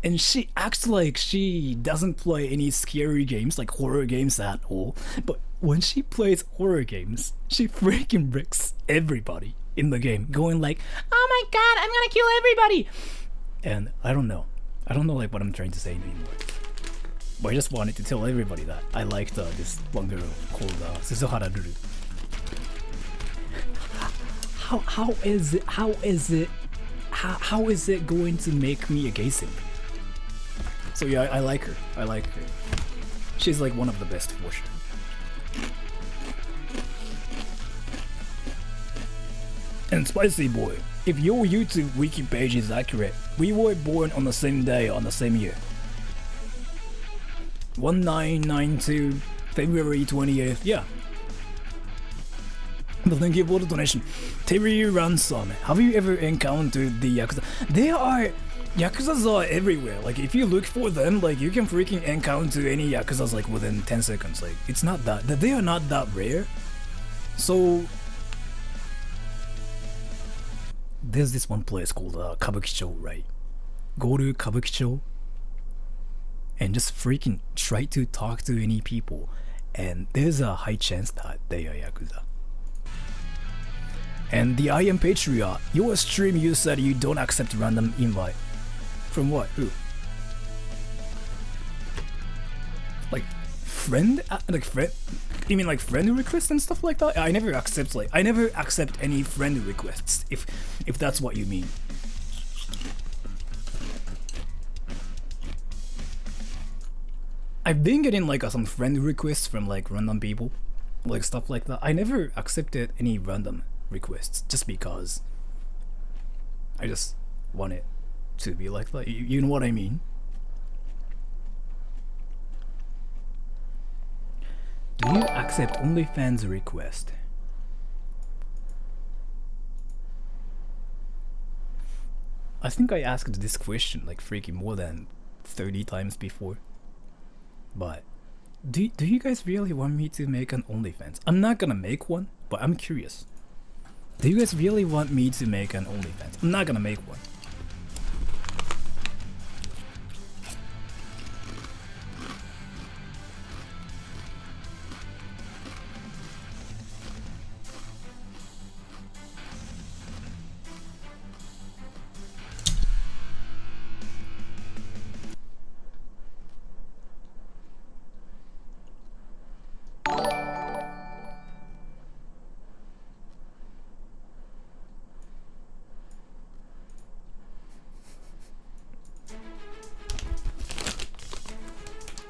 and she acts like she doesn't play any scary games like horror games at all, but when she plays horror games she freaking bricks everybody in the game, going like, oh my god, I'm gonna kill everybody. And I don't know like what I'm trying to say anymore. But I just wanted to tell everybody that I liked this one girl called Suzuhara Ruru. How is it going to make me a gay simp? So yeah, I like her. She's like one of the best for sure. And Spicy Boy, if your YouTube wiki page is accurate, we were born on the same day on the same year. 1992, February 28th, yeah. But thank you for the donation. Terry Ransom, have you ever encountered the Yakuza? Yakuzas are everywhere. Like if you look for them, like you can freaking encounter any Yakuzas like within 10 seconds. Like it's not that they are not that rare. So there's this one place called Kabukicho, right? Go to Kabukicho and just freaking try to talk to any people and there's a high chance that they are Yakuza. And the I Am Patriot, your stream you said you don't accept random invite. From what? Who? Like friend? Like friend? You mean like friend requests and stuff like that? I never accept any friend requests if that's what you mean. I've been getting like some friend requests from like random people, like stuff like that. I never accepted any random requests just because I just want it to be like that. You know what I mean? Do you accept OnlyFans request? I think I asked this question like freaking more than 30 times before. But do you guys really want me to make an OnlyFans? I'm not gonna make one, but I'm curious. Do you guys really want me to make an OnlyFans? I'm not gonna make one.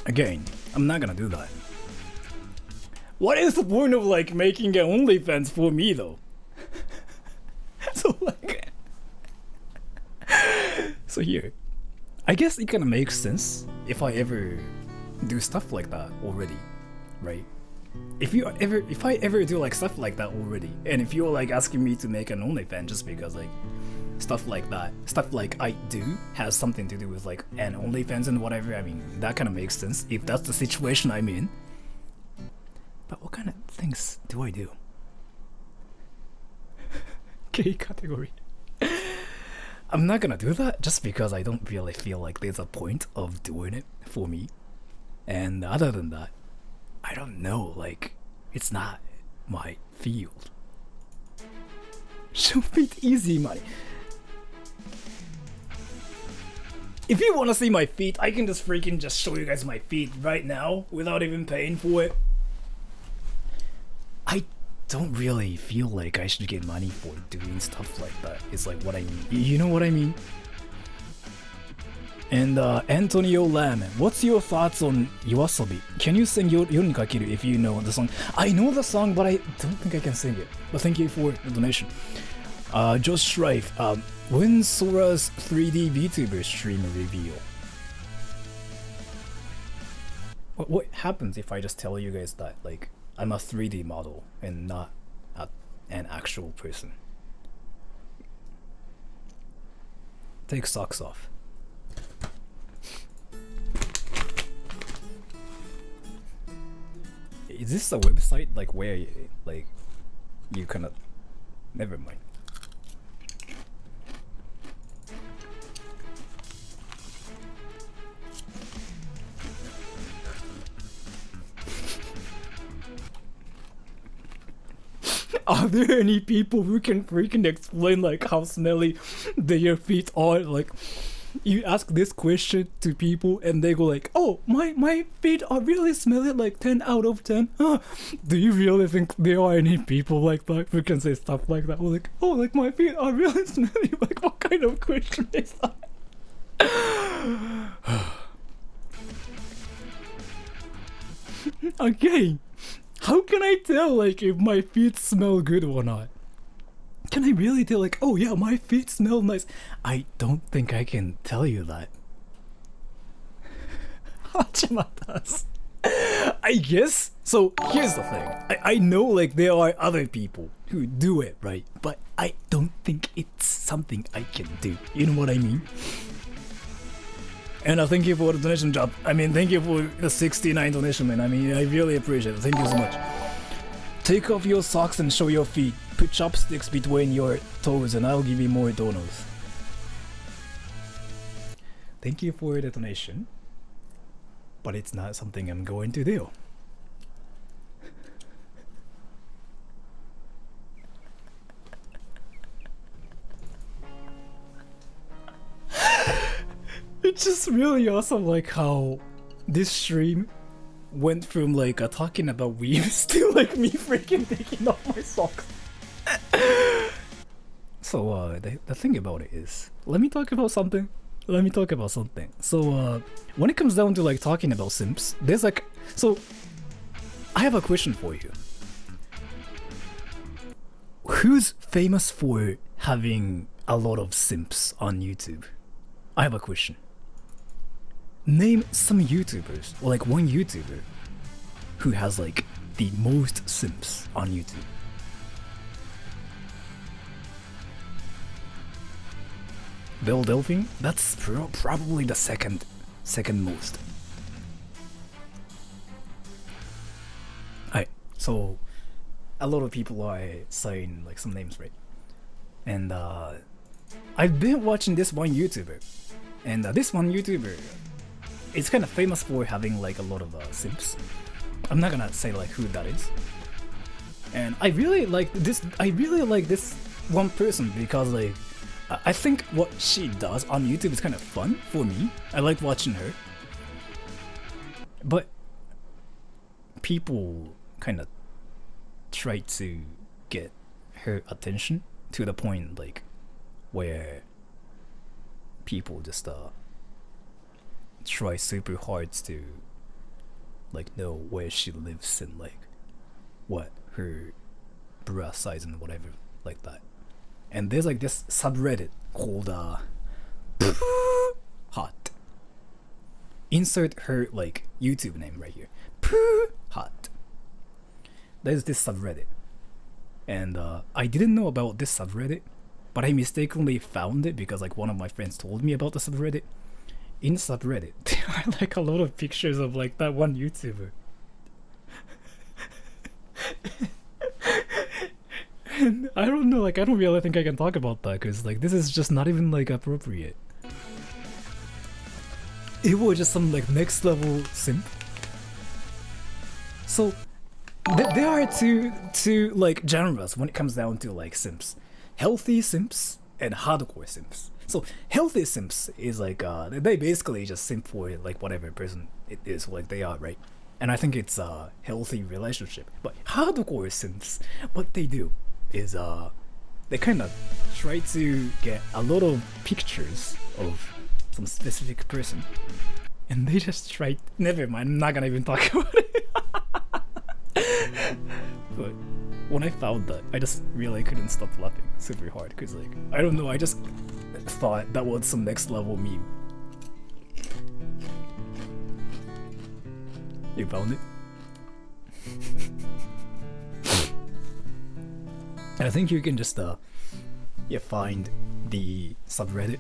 Again, I'm not gonna do that. What is the point of like making an OnlyFans for me though? So like, so here, I guess it kind of makes sense if I ever do stuff like that already, right? If I ever do like stuff like that already, and if you're like asking me to make an OnlyFans just because like stuff like that, stuff like I do has something to do with like an OnlyFans and whatever, I mean that kind of makes sense if that's the situation I'm in. But what kind of things do I do? Gay category. I'm not gonna do that just because I don't really feel like there's a point of doing it for me. And other than that, I don't know, like, it's not my field. Show feet easy money. If you wanna see my feet, I can just freaking just show you guys my feet right now without even paying for it. I don't really feel like I should get money for doing stuff like that. It's like what I mean. You know what I mean? And Antonio Lam, what's your thoughts on Yoasobi? Can you sing Yorin Kakeru if you know the song? I know the song, but I don't think I can sing it. But thank you for the donation. Josh Shrive, when Sora's 3D VTuber stream reveal? What happens if I just tell you guys that, like, I'm a 3D model and not an actual person? Take socks off. Is this a website like where you kind of... Never mind. Are there any people who can freaking explain like how smelly their feet are? Like, you ask this question to people and they go like, oh, my feet are really smelly, like 10 out of 10. Do you really think there are any people like that who can say stuff like that? Or like, oh, like my feet are really smelly. Like, what kind of question is that? Again, how can I tell like if my feet smell good or not? Can I really tell like, oh yeah, my feet smell nice? I don't think I can tell you that. Hachimatas. I guess. So here's the thing. I know like there are other people who do it, right? But I don't think it's something I can do. You know what I mean? And thank you for the donation job. I mean, thank you for the 69 donation, man. I mean, I really appreciate it. Thank you so much. Take off your socks and show your feet. Put chopsticks between your toes and I'll give you more donos. Thank you for the donation. But it's not something I'm going to do. It's just really awesome, like how this stream went from like talking about Weebs to like me freaking taking off my socks. So the thing about it is, let me talk about something. So when it comes down to like talking about simps, there's like, so I have a question for you. Who's famous for having a lot of simps on YouTube? I have a question. Name some YouTubers, or like one YouTuber who has like the most simps on YouTube. Bill Delphine? That's probably the second most. Alright, so a lot of people are saying like some names, right? And I've been watching this one YouTuber, and this one YouTuber is kind of famous for having like a lot of simps. I'm not gonna say like who that is. And I really like this one person because like I think what she does on YouTube is kind of fun for me. I like watching her. But people kind of try to get her attention to the point like where people just try super hard to like know where she lives and like what her bra size and whatever like that. And there's like this subreddit called hot. Insert her like YouTube name right here. Hot. There's this subreddit. And I didn't know about this subreddit, but I mistakenly found it because like one of my friends told me about the subreddit. In subreddit, there are like a lot of pictures of like that one YouTuber. And I don't know, like I don't really think I can talk about that because like this is just not even like appropriate. It was just some like next level simp. So there are two like genres when it comes down to like simps. Healthy simps and hardcore simps. So healthy simps is like they basically just simp for like whatever person it is, like they are, right? And I think it's a healthy relationship. But hardcore simps, what they do is they kind of try to get a lot of pictures of some specific person, and they just try. Never mind, I'm not gonna even talk about it. But when I found that, I just really couldn't stop laughing super hard because like I don't know, I just thought that was some next level meme. You found it? And I think you can just find the subreddit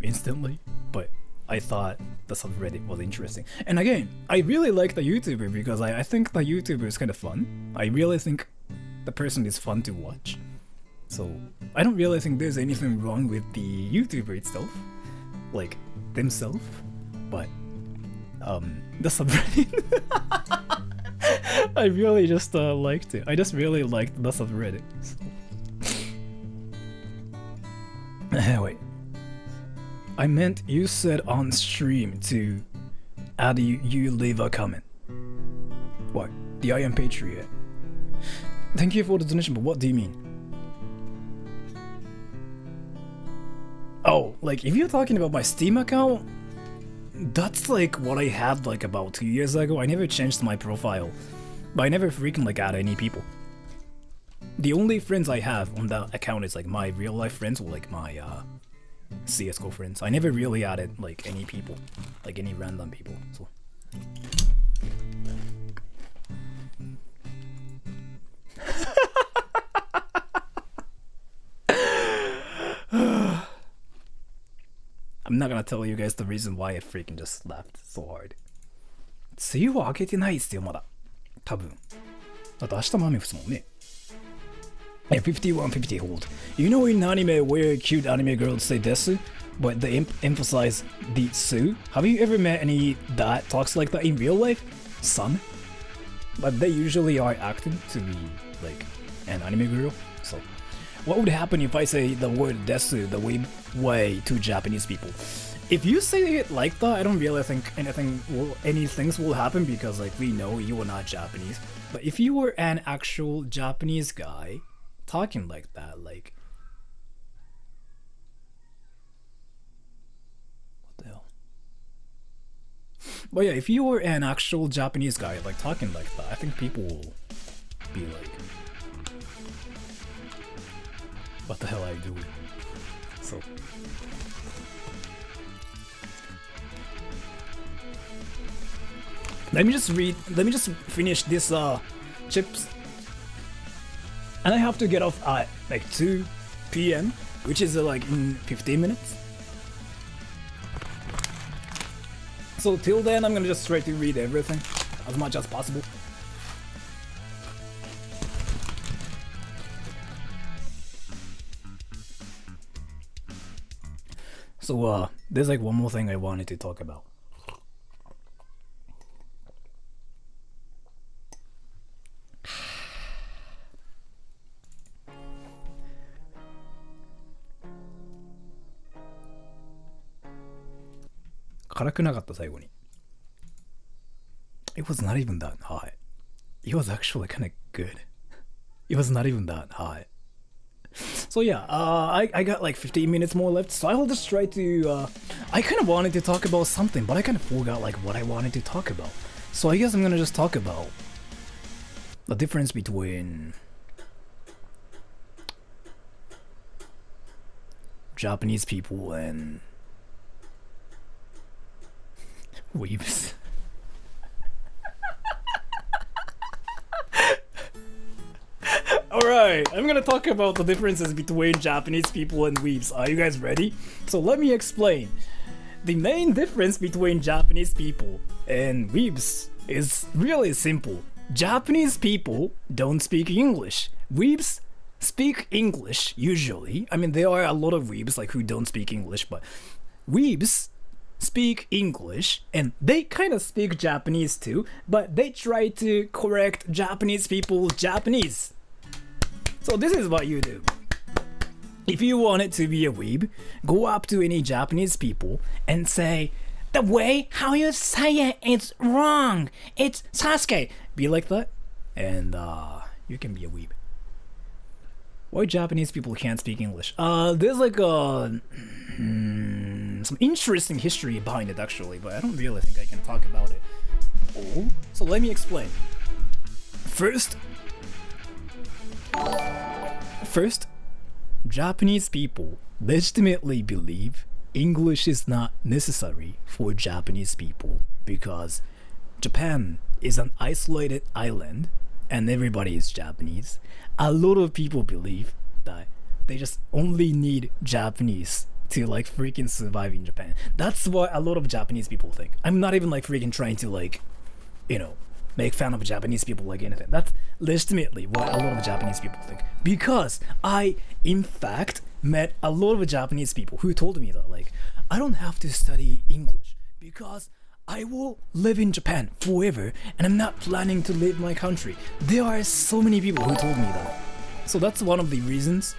instantly, but I thought the subreddit was interesting. And again, I really like the YouTuber because I think the YouTuber is kind of fun. I really think the person is fun to watch. So I don't really think there's anything wrong with the YouTuber itself, like themselves, but the subreddit. I really just liked it. I just really liked the subreddit. So. Wait. I meant you said on stream to add you leave a comment. What? The I am Patriot. Thank you for the donation, but what do you mean? Oh, like if you're talking about my Steam account, that's like what I had like about 2 years ago. I never changed my profile, but I never freaking like add any people. The only friends I have on that account is like my real life friends or like my CSGO friends. I never really added like any people, like any random people. So. I'm not gonna tell you guys the reason why I freaking just laughed so hard. 梅雨は明けてないっすよまだ。多分。だって明日も雨降つもんね。Yeah, 5150 hold. You know in anime where cute anime girls say desu, but they emphasize the su? Have you ever met any that talks like that in real life? Some. But they usually are acting to be like an anime girl. So what would happen if I say the word desu the way to Japanese people? If you say it like that, I don't really think any things will happen because like we know you are not Japanese. But if you were an actual Japanese guy talking like that, like what the hell? But yeah, if you were an actual Japanese guy like talking like that, I think people will be like, what the hell are you doing? So let me just finish this chips. And I have to get off at like 2 p.m. which is like in 15 minutes. So till then I'm gonna just try to read everything as much as possible. So there's like one more thing I wanted to talk about. It was not even that high. It was actually kind of good. It was not even that high. So yeah, I got like 15 minutes more left, so I will just try to I kind of wanted to talk about something, but I kind of forgot like what I wanted to talk about. So I guess I'm gonna just talk about the difference between Japanese people and Weebs. Alright, I'm gonna talk about the differences between Japanese people and Weebs. Are you guys ready? So let me explain. The main difference between Japanese people and Weebs is really simple. Japanese people don't speak English. Weebs speak English, usually. I mean, there are a lot of Weebs like who don't speak English, but Weebs speak English and they kind of speak Japanese too, but they try to correct Japanese people's Japanese. So this is what you do. If you want it to be a weeb, go up to any Japanese people and say, the way how you say it is wrong. It's Sasuke. Be like that, and you can be a weeb. Why Japanese people can't speak English? There's like some interesting history behind it actually, but I don't really think I can talk about it. Oh, so let me explain. First, Japanese people legitimately believe English is not necessary for Japanese people because Japan is an isolated island and everybody is Japanese. A lot of people believe that they just only need Japanese to like freaking survive in Japan. That's what a lot of Japanese people think. I'm not even like freaking trying to like, you know, make fun of Japanese people like anything. That's legitimately what a lot of Japanese people think. Because I, in fact, met a lot of Japanese people who told me that like, I don't have to study English because I will live in Japan forever and I'm not planning to leave my country. There are so many people who told me that. So that's one of the reasons.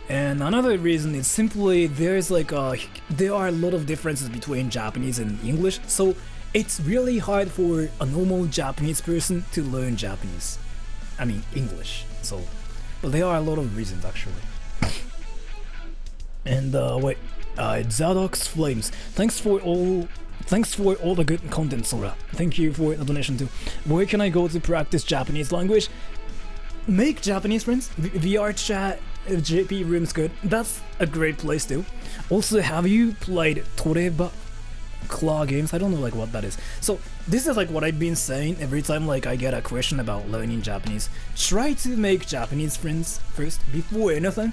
And another reason is simply there are a lot of differences between Japanese and English. So it's really hard for a normal Japanese person to learn Japanese. I mean English. So, but there are a lot of reasons actually. And wait, Zadox Flames. Thanks for all the good content, Sora. Thank you for the donation too. Where can I go to practice Japanese language? Make Japanese friends. VR chat, JP room's good. That's a great place too. Also, have you played Toreba Claw games? I don't know like what that is. So this is like what I've been saying every time like I get a question about learning Japanese. Try to make Japanese friends first before anything.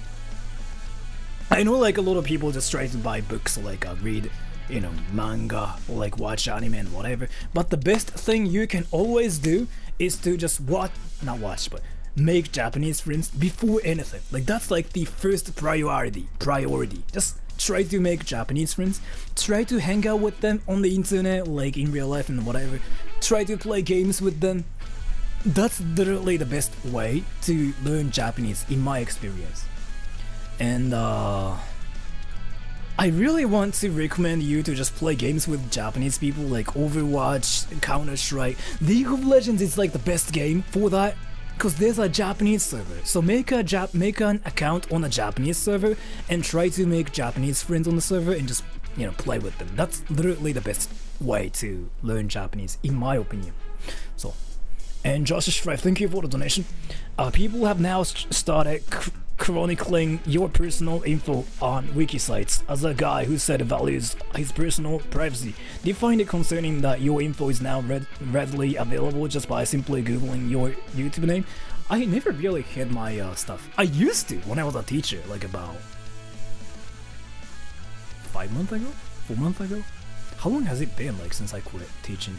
I know like a lot of people just try to buy books or like read, you know, manga or like watch anime and whatever. But the best thing you can always do is to just make Japanese friends before anything. Like that's like the first priority. Just try to make Japanese friends. Try to hang out with them on the internet, like in real life and whatever. Try to play games with them. That's literally the best way to learn Japanese in my experience. And I really want to recommend you to just play games with Japanese people like Overwatch, Counter-Strike. League of Legends is like the best game for that, because there's a Japanese server. So make an account on a Japanese server and try to make Japanese friends on the server and just, you know, play with them. That's literally the best way to learn Japanese, in my opinion. So, and Josh Strife, thank you for the donation. People have now started chronicling your personal info on wiki sites. As a guy who said values his personal privacy, do you find it concerning that your info is now readily available just by simply googling your YouTube name? I never really hid my stuff. I used to when I was a teacher, like about 5 months ago? 4 months ago? How long has it been like since I quit teaching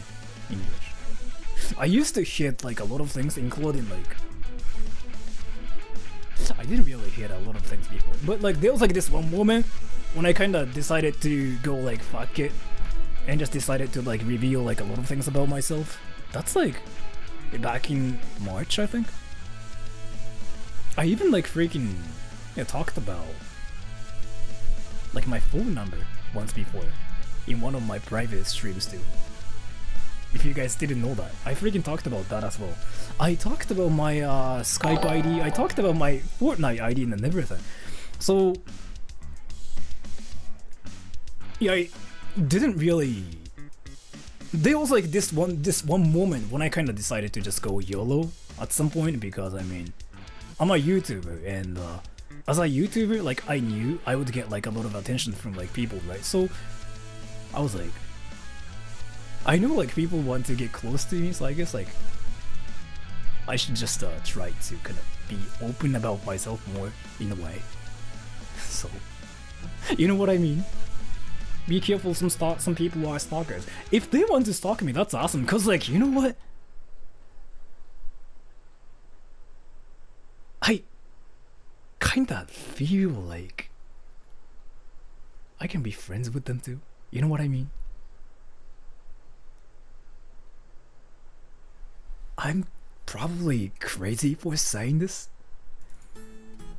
English? I used to hit like a lot of things, including like, I didn't really hit a lot of things before, but like there was like this one moment when I kind of decided to go like fuck it and just decided to like reveal like a lot of things about myself. That's like back in March, I think. I even like freaking talked about like my phone number once before in one of my private streams too. If you guys didn't know that, I freaking talked about that as well. I talked about my Skype ID, I talked about my Fortnite ID and everything. So, yeah, I didn't really... There was like this one moment when I kind of decided to just go YOLO at some point, because I mean, I'm a YouTuber, and as a YouTuber, like I knew I would get like a lot of attention from like people, right? So, I was like, I know like people want to get close to me, so I guess like I should just try to kind of be open about myself more in a way. So, you know what I mean? Be careful, some people are stalkers. If they want to stalk me, that's awesome, cause like, you know what? I kinda feel like I can be friends with them too. You know what I mean? I'm probably crazy for saying this,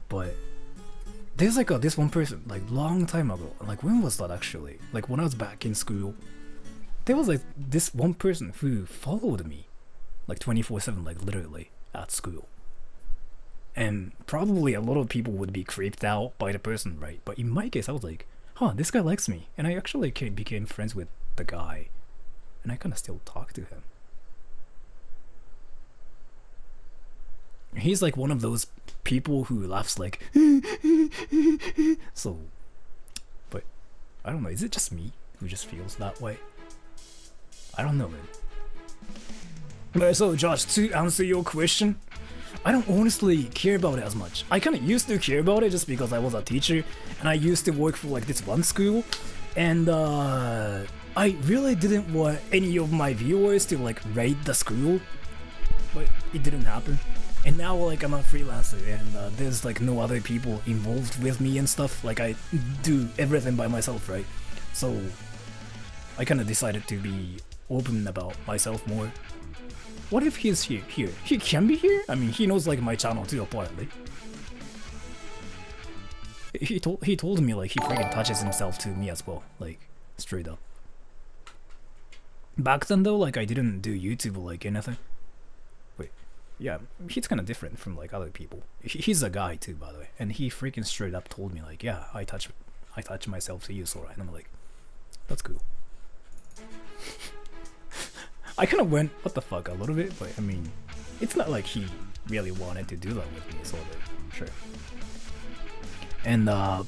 but there's like this one person, like long time ago, like when was that actually? Like when I was back in school, there was like this one person who followed me like 24/7, like literally at school. And probably a lot of people would be creeped out by the person, right? But in my case, I was like, huh, this guy likes me. And I actually became friends with the guy, and I kind of still talk to him. He's like one of those people who laughs like so, but I don't know, is it just me who just feels that way? I don't know, man. But so Josh, to answer your question, I don't honestly care about it as much. I kind of used to care about it just because I was a teacher and I used to work for like this one school, and I really didn't want any of my viewers to like raid the school, but it didn't happen. And now like I'm a freelancer, and there's like no other people involved with me and stuff. Like I do everything by myself, right? So I kind of decided to be open about myself more. What if he's here? He can be here? I mean, he knows like my channel too, apparently. He told me like he freaking touches himself to me as well, like straight up. Back then though, like I didn't do YouTube or like anything. Wait, yeah, he's kind of different from like other people. He's a guy too, by the way, and he freaking straight up told me like, yeah, I touch myself to you, so right. And I'm like, that's cool. I kind of went, what the fuck, a little bit, but I mean, it's not like he really wanted to do that with me, so like, sure. And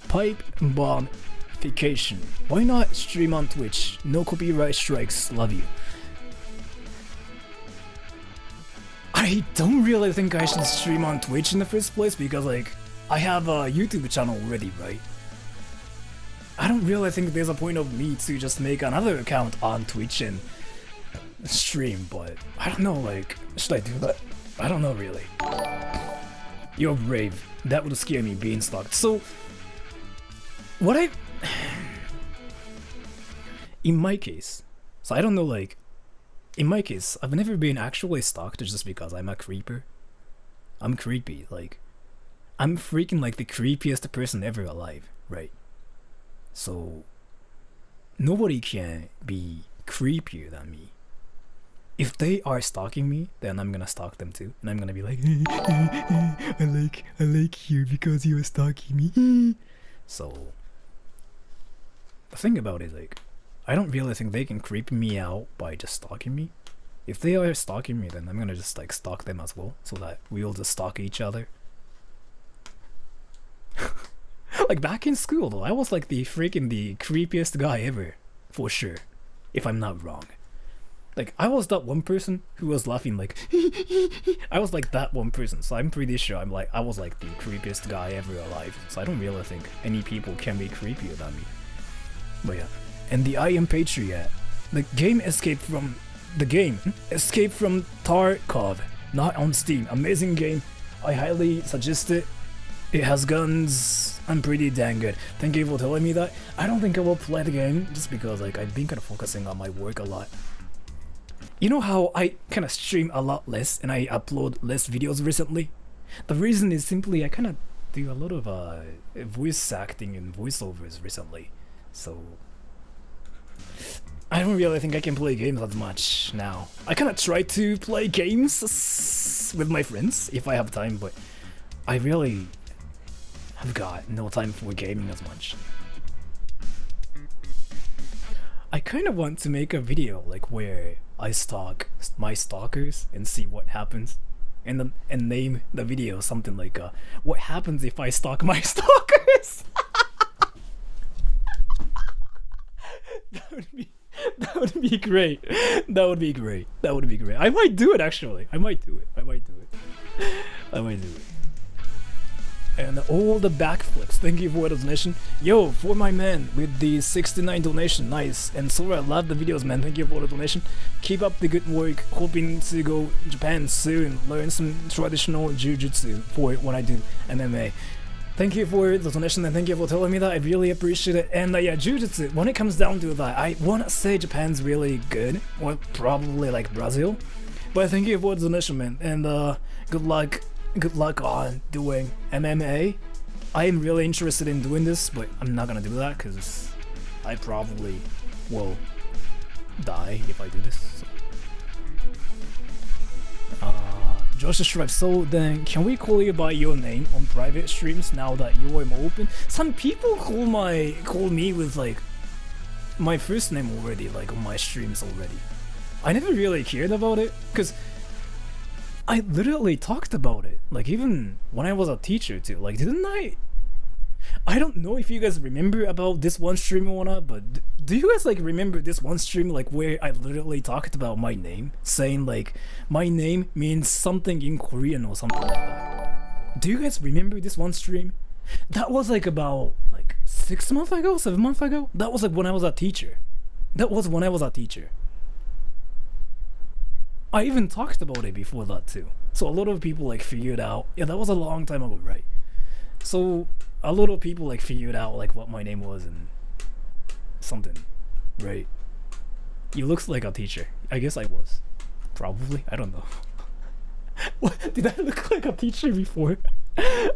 pipe bombification. Why not stream on Twitch? No copyright strikes, love you. I don't really think I should stream on Twitch in the first place, because like, I have a YouTube channel already, right? I don't really think there's a point of me to just make another account on Twitch and stream, but I don't know, like, should I do that? I don't know really. You're brave. That would scare me, being stalked. So, what in my case, so I don't know, like, in my case, I've never been actually stalked just because I'm a creeper. I'm creepy, like, I'm freaking like the creepiest person ever alive, right? So nobody can be creepier than me. If they are stalking me, then I'm gonna stalk them too, and I'm gonna be like, I like you because you are stalking me. So the thing about it is, like, I don't really think they can creep me out by just stalking me. If they are stalking me, then I'm gonna just like stalk them as well, so that we all just stalk each other. Like back in school though, I was like the creepiest guy ever, for sure, if I'm not wrong. Like, I was that one person who was laughing like I was like that one person, so I'm pretty sure I was like the creepiest guy ever alive. So I don't really think any people can be creepier than me. But yeah, and the I Am Patriot, the game Escape from Tarkov, not on Steam. Amazing game. I highly suggest it. It has guns. I'm pretty dang good. Thank you for telling me that. I don't think I will play the game just because like I've been kind of focusing on my work a lot. You know how I kind of stream a lot less and I upload less videos recently? The reason is simply I kind of do a lot of voice acting and voiceovers recently. So I don't really think I can play games as much now. I kind of try to play games with my friends if I have time, but I really have got no time for gaming as much. I kind of want to make a video like where I stalk my stalkers and see what happens, and name the video something like what happens if I stalk my stalkers. That would be great. That would be great. I might do it actually. I might do it. And all the backflips. Thank you for the donation. Yo, for my man with the 69 donation. Nice. And Sora, love the videos, man. Thank you for the donation. Keep up the good work. Hoping to go Japan soon. Learn some traditional jujutsu for when I do MMA. Thank you for the donation and thank you for telling me that. I really appreciate it. And yeah, jujutsu, when it comes down to that, I want to say Japan's really good. Or probably like Brazil. But thank you for the donation, man. And good luck. Good luck on doing MMA. I am really interested in doing this, but I'm not gonna do that because I probably will die if I do this. So. Josh Shrek, so then can we call you by your name on private streams now that you are more open? Some people call me with like my first name already, like on my streams already. I never really cared about it because I literally talked about it, like even when I was a teacher too. Like, didn't I? I don't know if you guys remember about this one stream or not, but do you guys like remember this one stream like where I literally talked about my name, saying like my name means something in Korean or something like that? Do you guys remember this one stream? That was like about like 6 months ago, 7 months ago. That was like when I was a teacher. I even talked about it before that too. So a lot of people like figured out, yeah, that was a long time ago, right? So a lot of people like figured out like what my name was and something, right? You looked like a teacher. I guess I was. Probably. I don't know. What? Did I look like a teacher before?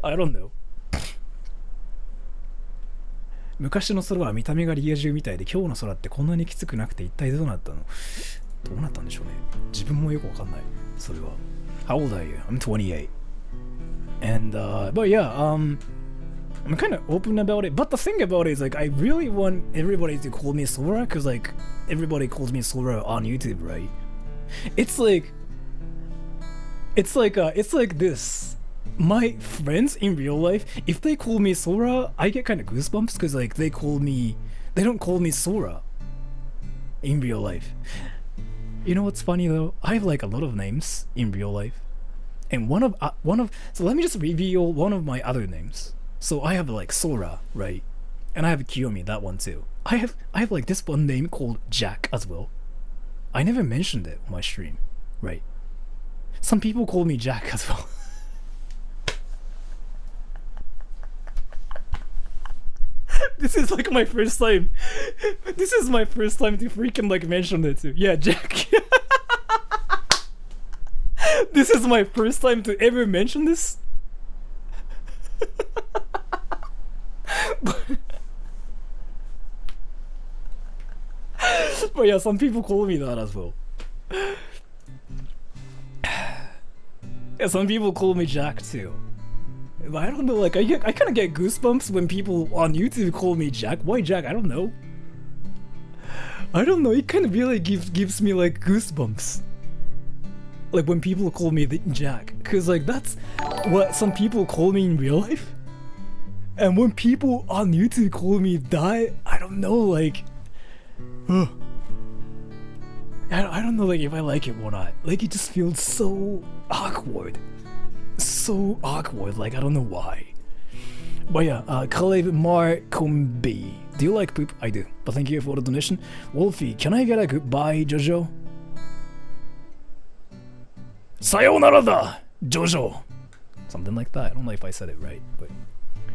I don't know. 昔の空は見た目がリア充みたいで今日の空ってこんなにきつくなくて一体どうなったの？どうなったんでしょうね。自分もよくわかんない。それは。How old are you? I'm 28. And but yeah, I'm kind of open about it. But the thing about it is like I really want everybody to call me Sora because like everybody calls me Sora on YouTube, right? It's like this. My friends in real life, if they call me Sora, I get kind of goosebumps because like they don't call me Sora in real life. You know what's funny though? I have like a lot of names in real life, and so let me just reveal one of my other names. So I have like Sora, right? And I have Kiyomi, that one too. I have like this one name called Jack as well. I never mentioned it on my stream, right? Some people call me Jack as well. This is like my first time. This is my first time to freaking like mention it too. Yeah, Jack. This is my first time to ever mention this. But yeah, some people call me that as well. Yeah, some people call me Jack too. But I don't know, like I kind of get goosebumps when people on YouTube call me Jack. Why Jack? I don't know. I don't know. It kind of really gives me like goosebumps. Like when people call me the Jack, cause like that's what some people call me in real life. And when people on YouTube call me that, I don't know, like, I don't know, like if I like it or not. Like it just feels so awkward. So awkward, like I don't know why. But yeah, Kalev Mar Kumbi. Do you like poop? I do. But thank you for the donation. Wolfie, can I get a goodbye, Jojo? Sayonara da, Jojo. Something like that. I don't know if I said it right, but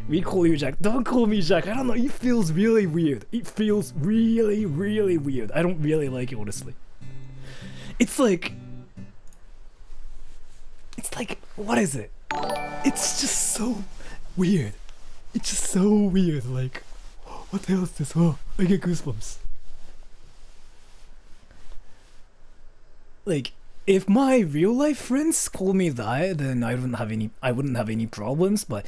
we call you Jack. Don't call me Jack. I don't know. It feels really weird. It feels really, really weird. I don't really like it, honestly. It's like, what is it? It's just so weird. It's just so weird. Like, what the hell is this? Oh, I get goosebumps. Like, if my real life friends call me that, then I wouldn't have any problems. But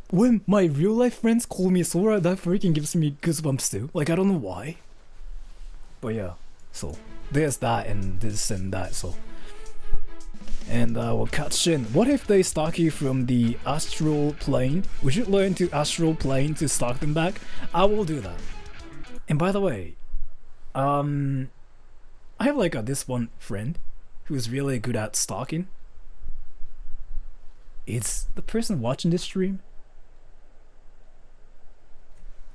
when my real life friends call me Sora, that freaking gives me goosebumps too. Like I don't know why. But yeah, so there's that and this and that. So, and we'll cut Shin. What if they stalk you from the astral plane? We should learn to astral plane to stalk them back. I will do that. And by the way, I have like this one friend who's really good at stalking. Is the person watching this stream?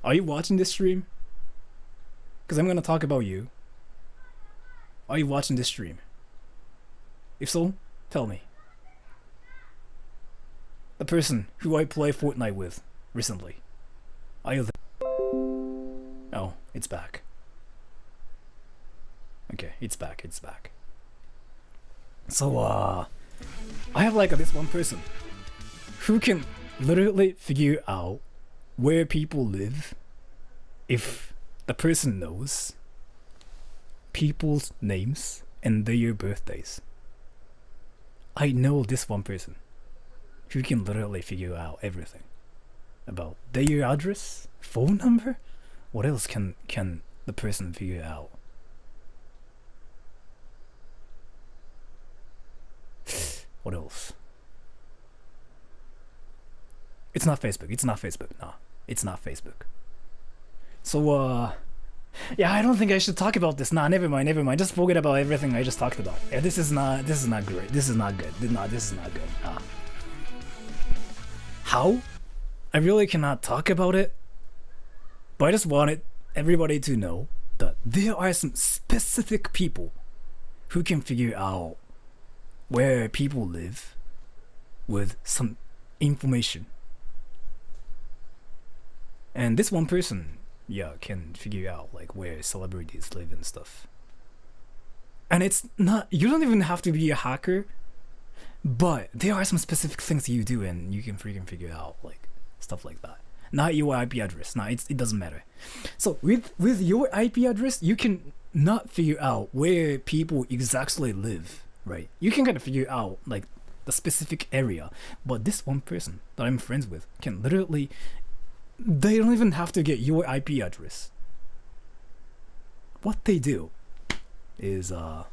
Are you watching this stream? Because I'm gonna talk about you. Are you watching this stream? If so, tell me. The person who I play Fortnite with recently. Are you there? Oh, it's back. Okay, it's back, it's back. So, I have like this one person who can literally figure out where people live if the person knows people's names and their birthdays. I know this one person who can literally figure out everything about their address, phone number. What else can the person figure out? What else? It's not Facebook. It's not Facebook. Nah, it's not Facebook. So, yeah, I don't think I should talk about this. Nah, never mind. Just forget about everything I just talked about. Yeah, this is not great. This is not good. This is not good. How? I really cannot talk about it. But I just wanted everybody to know that there are some specific people who can figure out where people live with some information. And this one person, yeah, can figure out like where celebrities live and stuff. And it's not, you don't even have to be a hacker, but there are some specific things you do and you can freaking figure out like stuff like that. Not your IP address. Nah, it doesn't matter. So with your IP address, you can not figure out where people exactly live. Right, you can kind of figure out like the specific area, but this one person that I'm friends with can literally, they don't even have to get your IP address. What they do is not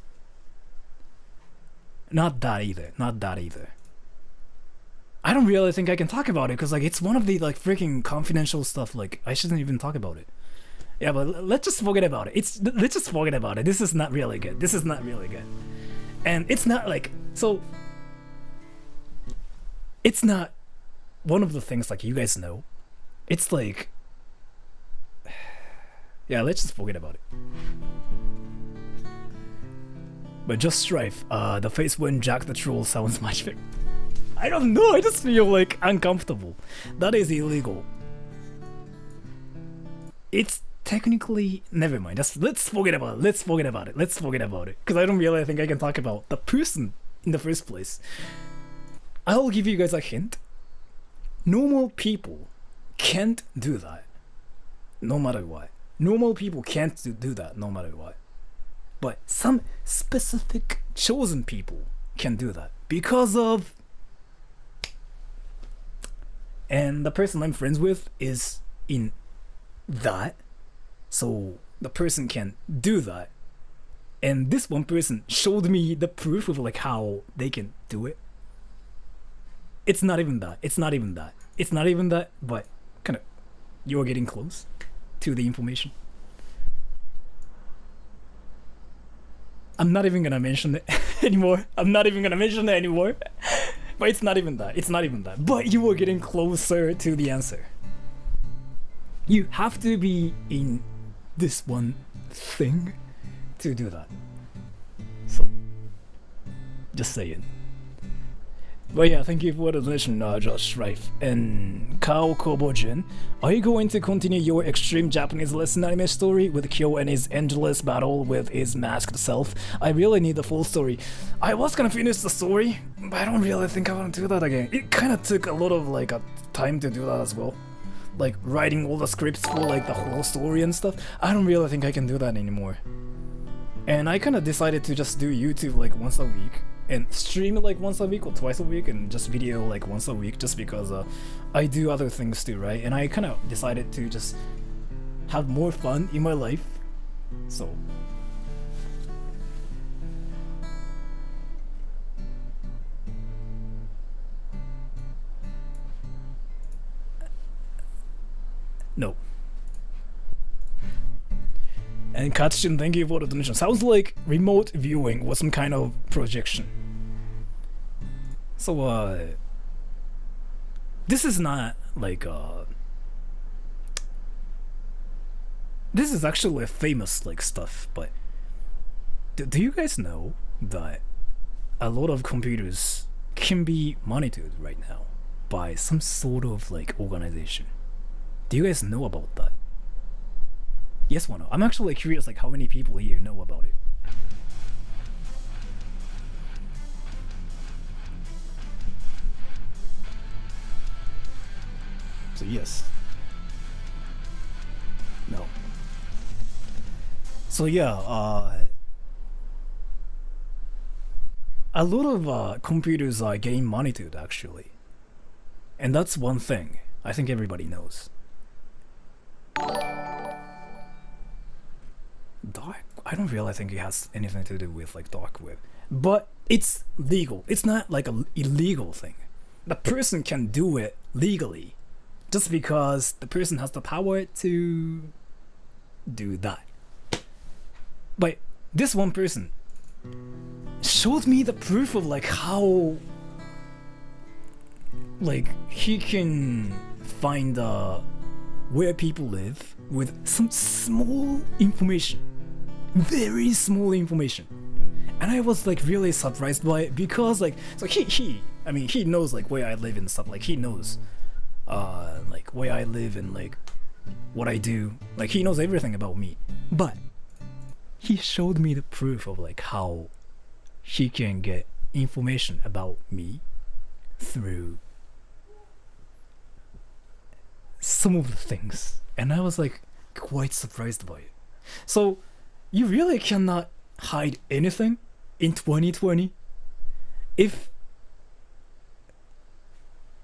that either. I don't really think I can talk about it because like it's one of the like freaking confidential stuff. Like I shouldn't even talk about it. Yeah, but let's just forget about it. Let's just forget about it. This is not really good. And it's not like, so it's not one of the things like you guys know. It's like, yeah, let's just forget about it. But just Strife, the face when Jack the Troll sounds much better. I don't know, I just feel like uncomfortable. That is illegal. It's technically, never mind. Let's forget about it. Because I don't really think I can talk about the person in the first place. I'll give you guys a hint. Normal people can't do that. no matter what. Normal people can't do that no matter what. But some specific chosen people can do that because of... And the person I'm friends with is in that. So the person can do that. And this one person showed me the proof of like how they can do it. It's not even that. It's not even that. It's not even that, but kind of you're getting close to the information. I'm not even gonna mention it anymore. I'm not even gonna mention it anymore. But it's not even that. It's not even that. But you are getting closer to the answer. You have to be in this one thing to do that. So, just saying. But yeah, thank you for the donation, Josh Rife. And Kao Kobojin, are you going to continue your extreme Japanese lesson anime story with Kyo and his endless battle with his masked self? I really need the full story. I was gonna finish the story, but I don't really think I want to do that again. It kind of took a lot of like a time to do that as well. Like writing all the scripts for like the whole story and stuff. I don't really think I can do that anymore. And I kind of decided to just do YouTube like once a week. And stream like once a week or twice a week and just video like once a week just because I do other things too, right? And I kind of decided to just have more fun in my life. So no. And Katsuchin, thank you for the donation. Sounds like remote viewing was some kind of projection. So, this is not like, this is actually famous like stuff, but do you guys know that a lot of computers can be monitored right now by some sort of like organization? Do you guys know about that? Yes or no? I'm actually curious like how many people here know about it. So yes. No. So yeah, a lot of computers are getting monitored actually. And that's one thing I think everybody knows. Dark? I don't really think it has anything to do with like dark web. But it's legal. It's not like an illegal thing. The person can do it legally just because the person has the power to do that. But this one person showed me the proof of like how like he can find where people live with some small information. Very small information. And I was like really surprised by it because like so he knows like where I live and stuff. Like he knows like where I live and like what I do. Like he knows everything about me. But he showed me the proof of like how he can get information about me through some of the things. And I was like quite surprised by it. So you really cannot hide anything in 2020. If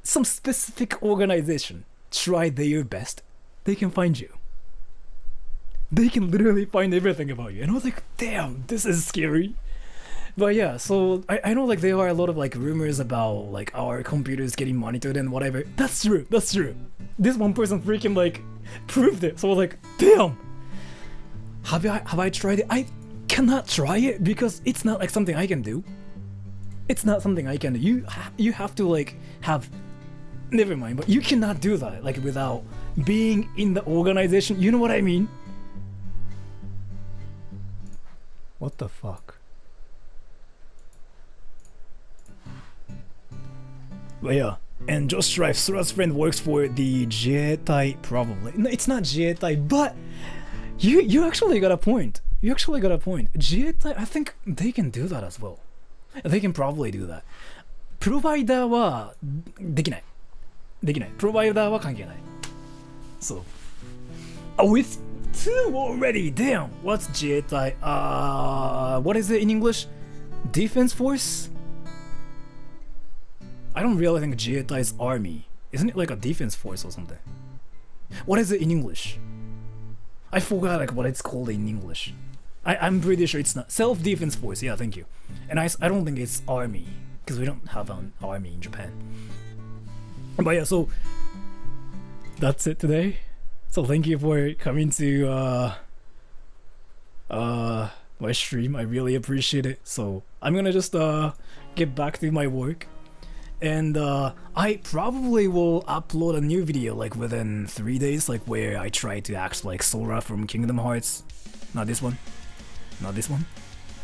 some specific organization try their best, they can find you. They can literally find everything about you. And I was like, damn, this is scary. But yeah, so I know like there are a lot of like rumors about like our computers getting monitored and whatever. That's true, that's true. This one person freaking like proved it. So I was like, damn. Have I tried it? I cannot try it because it's not like something I can do. It's not something I can do. You have to like have... Never mind, but you cannot do that like without being in the organization. You know what I mean? What the fuck? But yeah, and Josh Strife, Sura's friend works for the Jietai probably. No, it's not Jietai, but you actually got a point. You actually got a point. Jietai, I think they can do that as well. They can probably do that. Provider はできない。できない。Provider は関係ない。そう。Oh, it's 2 already. Damn. What's Jietai? What is it in English? Defense force? I don't really think Jietai is army. Isn't it like a defense force or something? What is it in English? I forgot like what it's called in English. I'm pretty sure it's not self-defense force. Yeah, thank you. And I don't think it's army because we don't have an army in Japan. But yeah, so that's it today. So thank you for coming to my stream. I really appreciate it. So I'm gonna just get back to my work, and I probably will upload a new video like within 3 days, like where I try to act like Sora from Kingdom Hearts. Not this one. Not this one.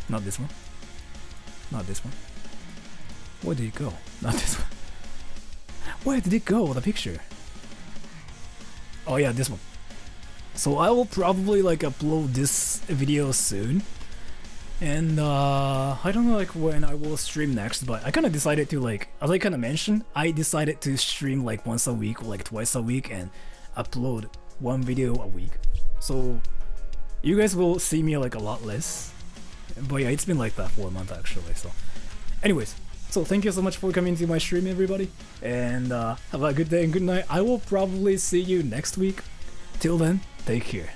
Not this one. Not this one. Where did it go? Not this one. Where did it go? The picture. Oh yeah, this one. So I will probably like upload this video soon. And I don't know like when I will stream next, but I kind of decided to like, as I kind of mentioned, I decided to stream like once a week or like twice a week and upload 1 video a week. So you guys will see me like a lot less. But yeah, it's been like that for a month actually. So anyways, so thank you so much for coming to my stream, everybody. And have a good day and good night. I will probably see you next week. Till then, take care.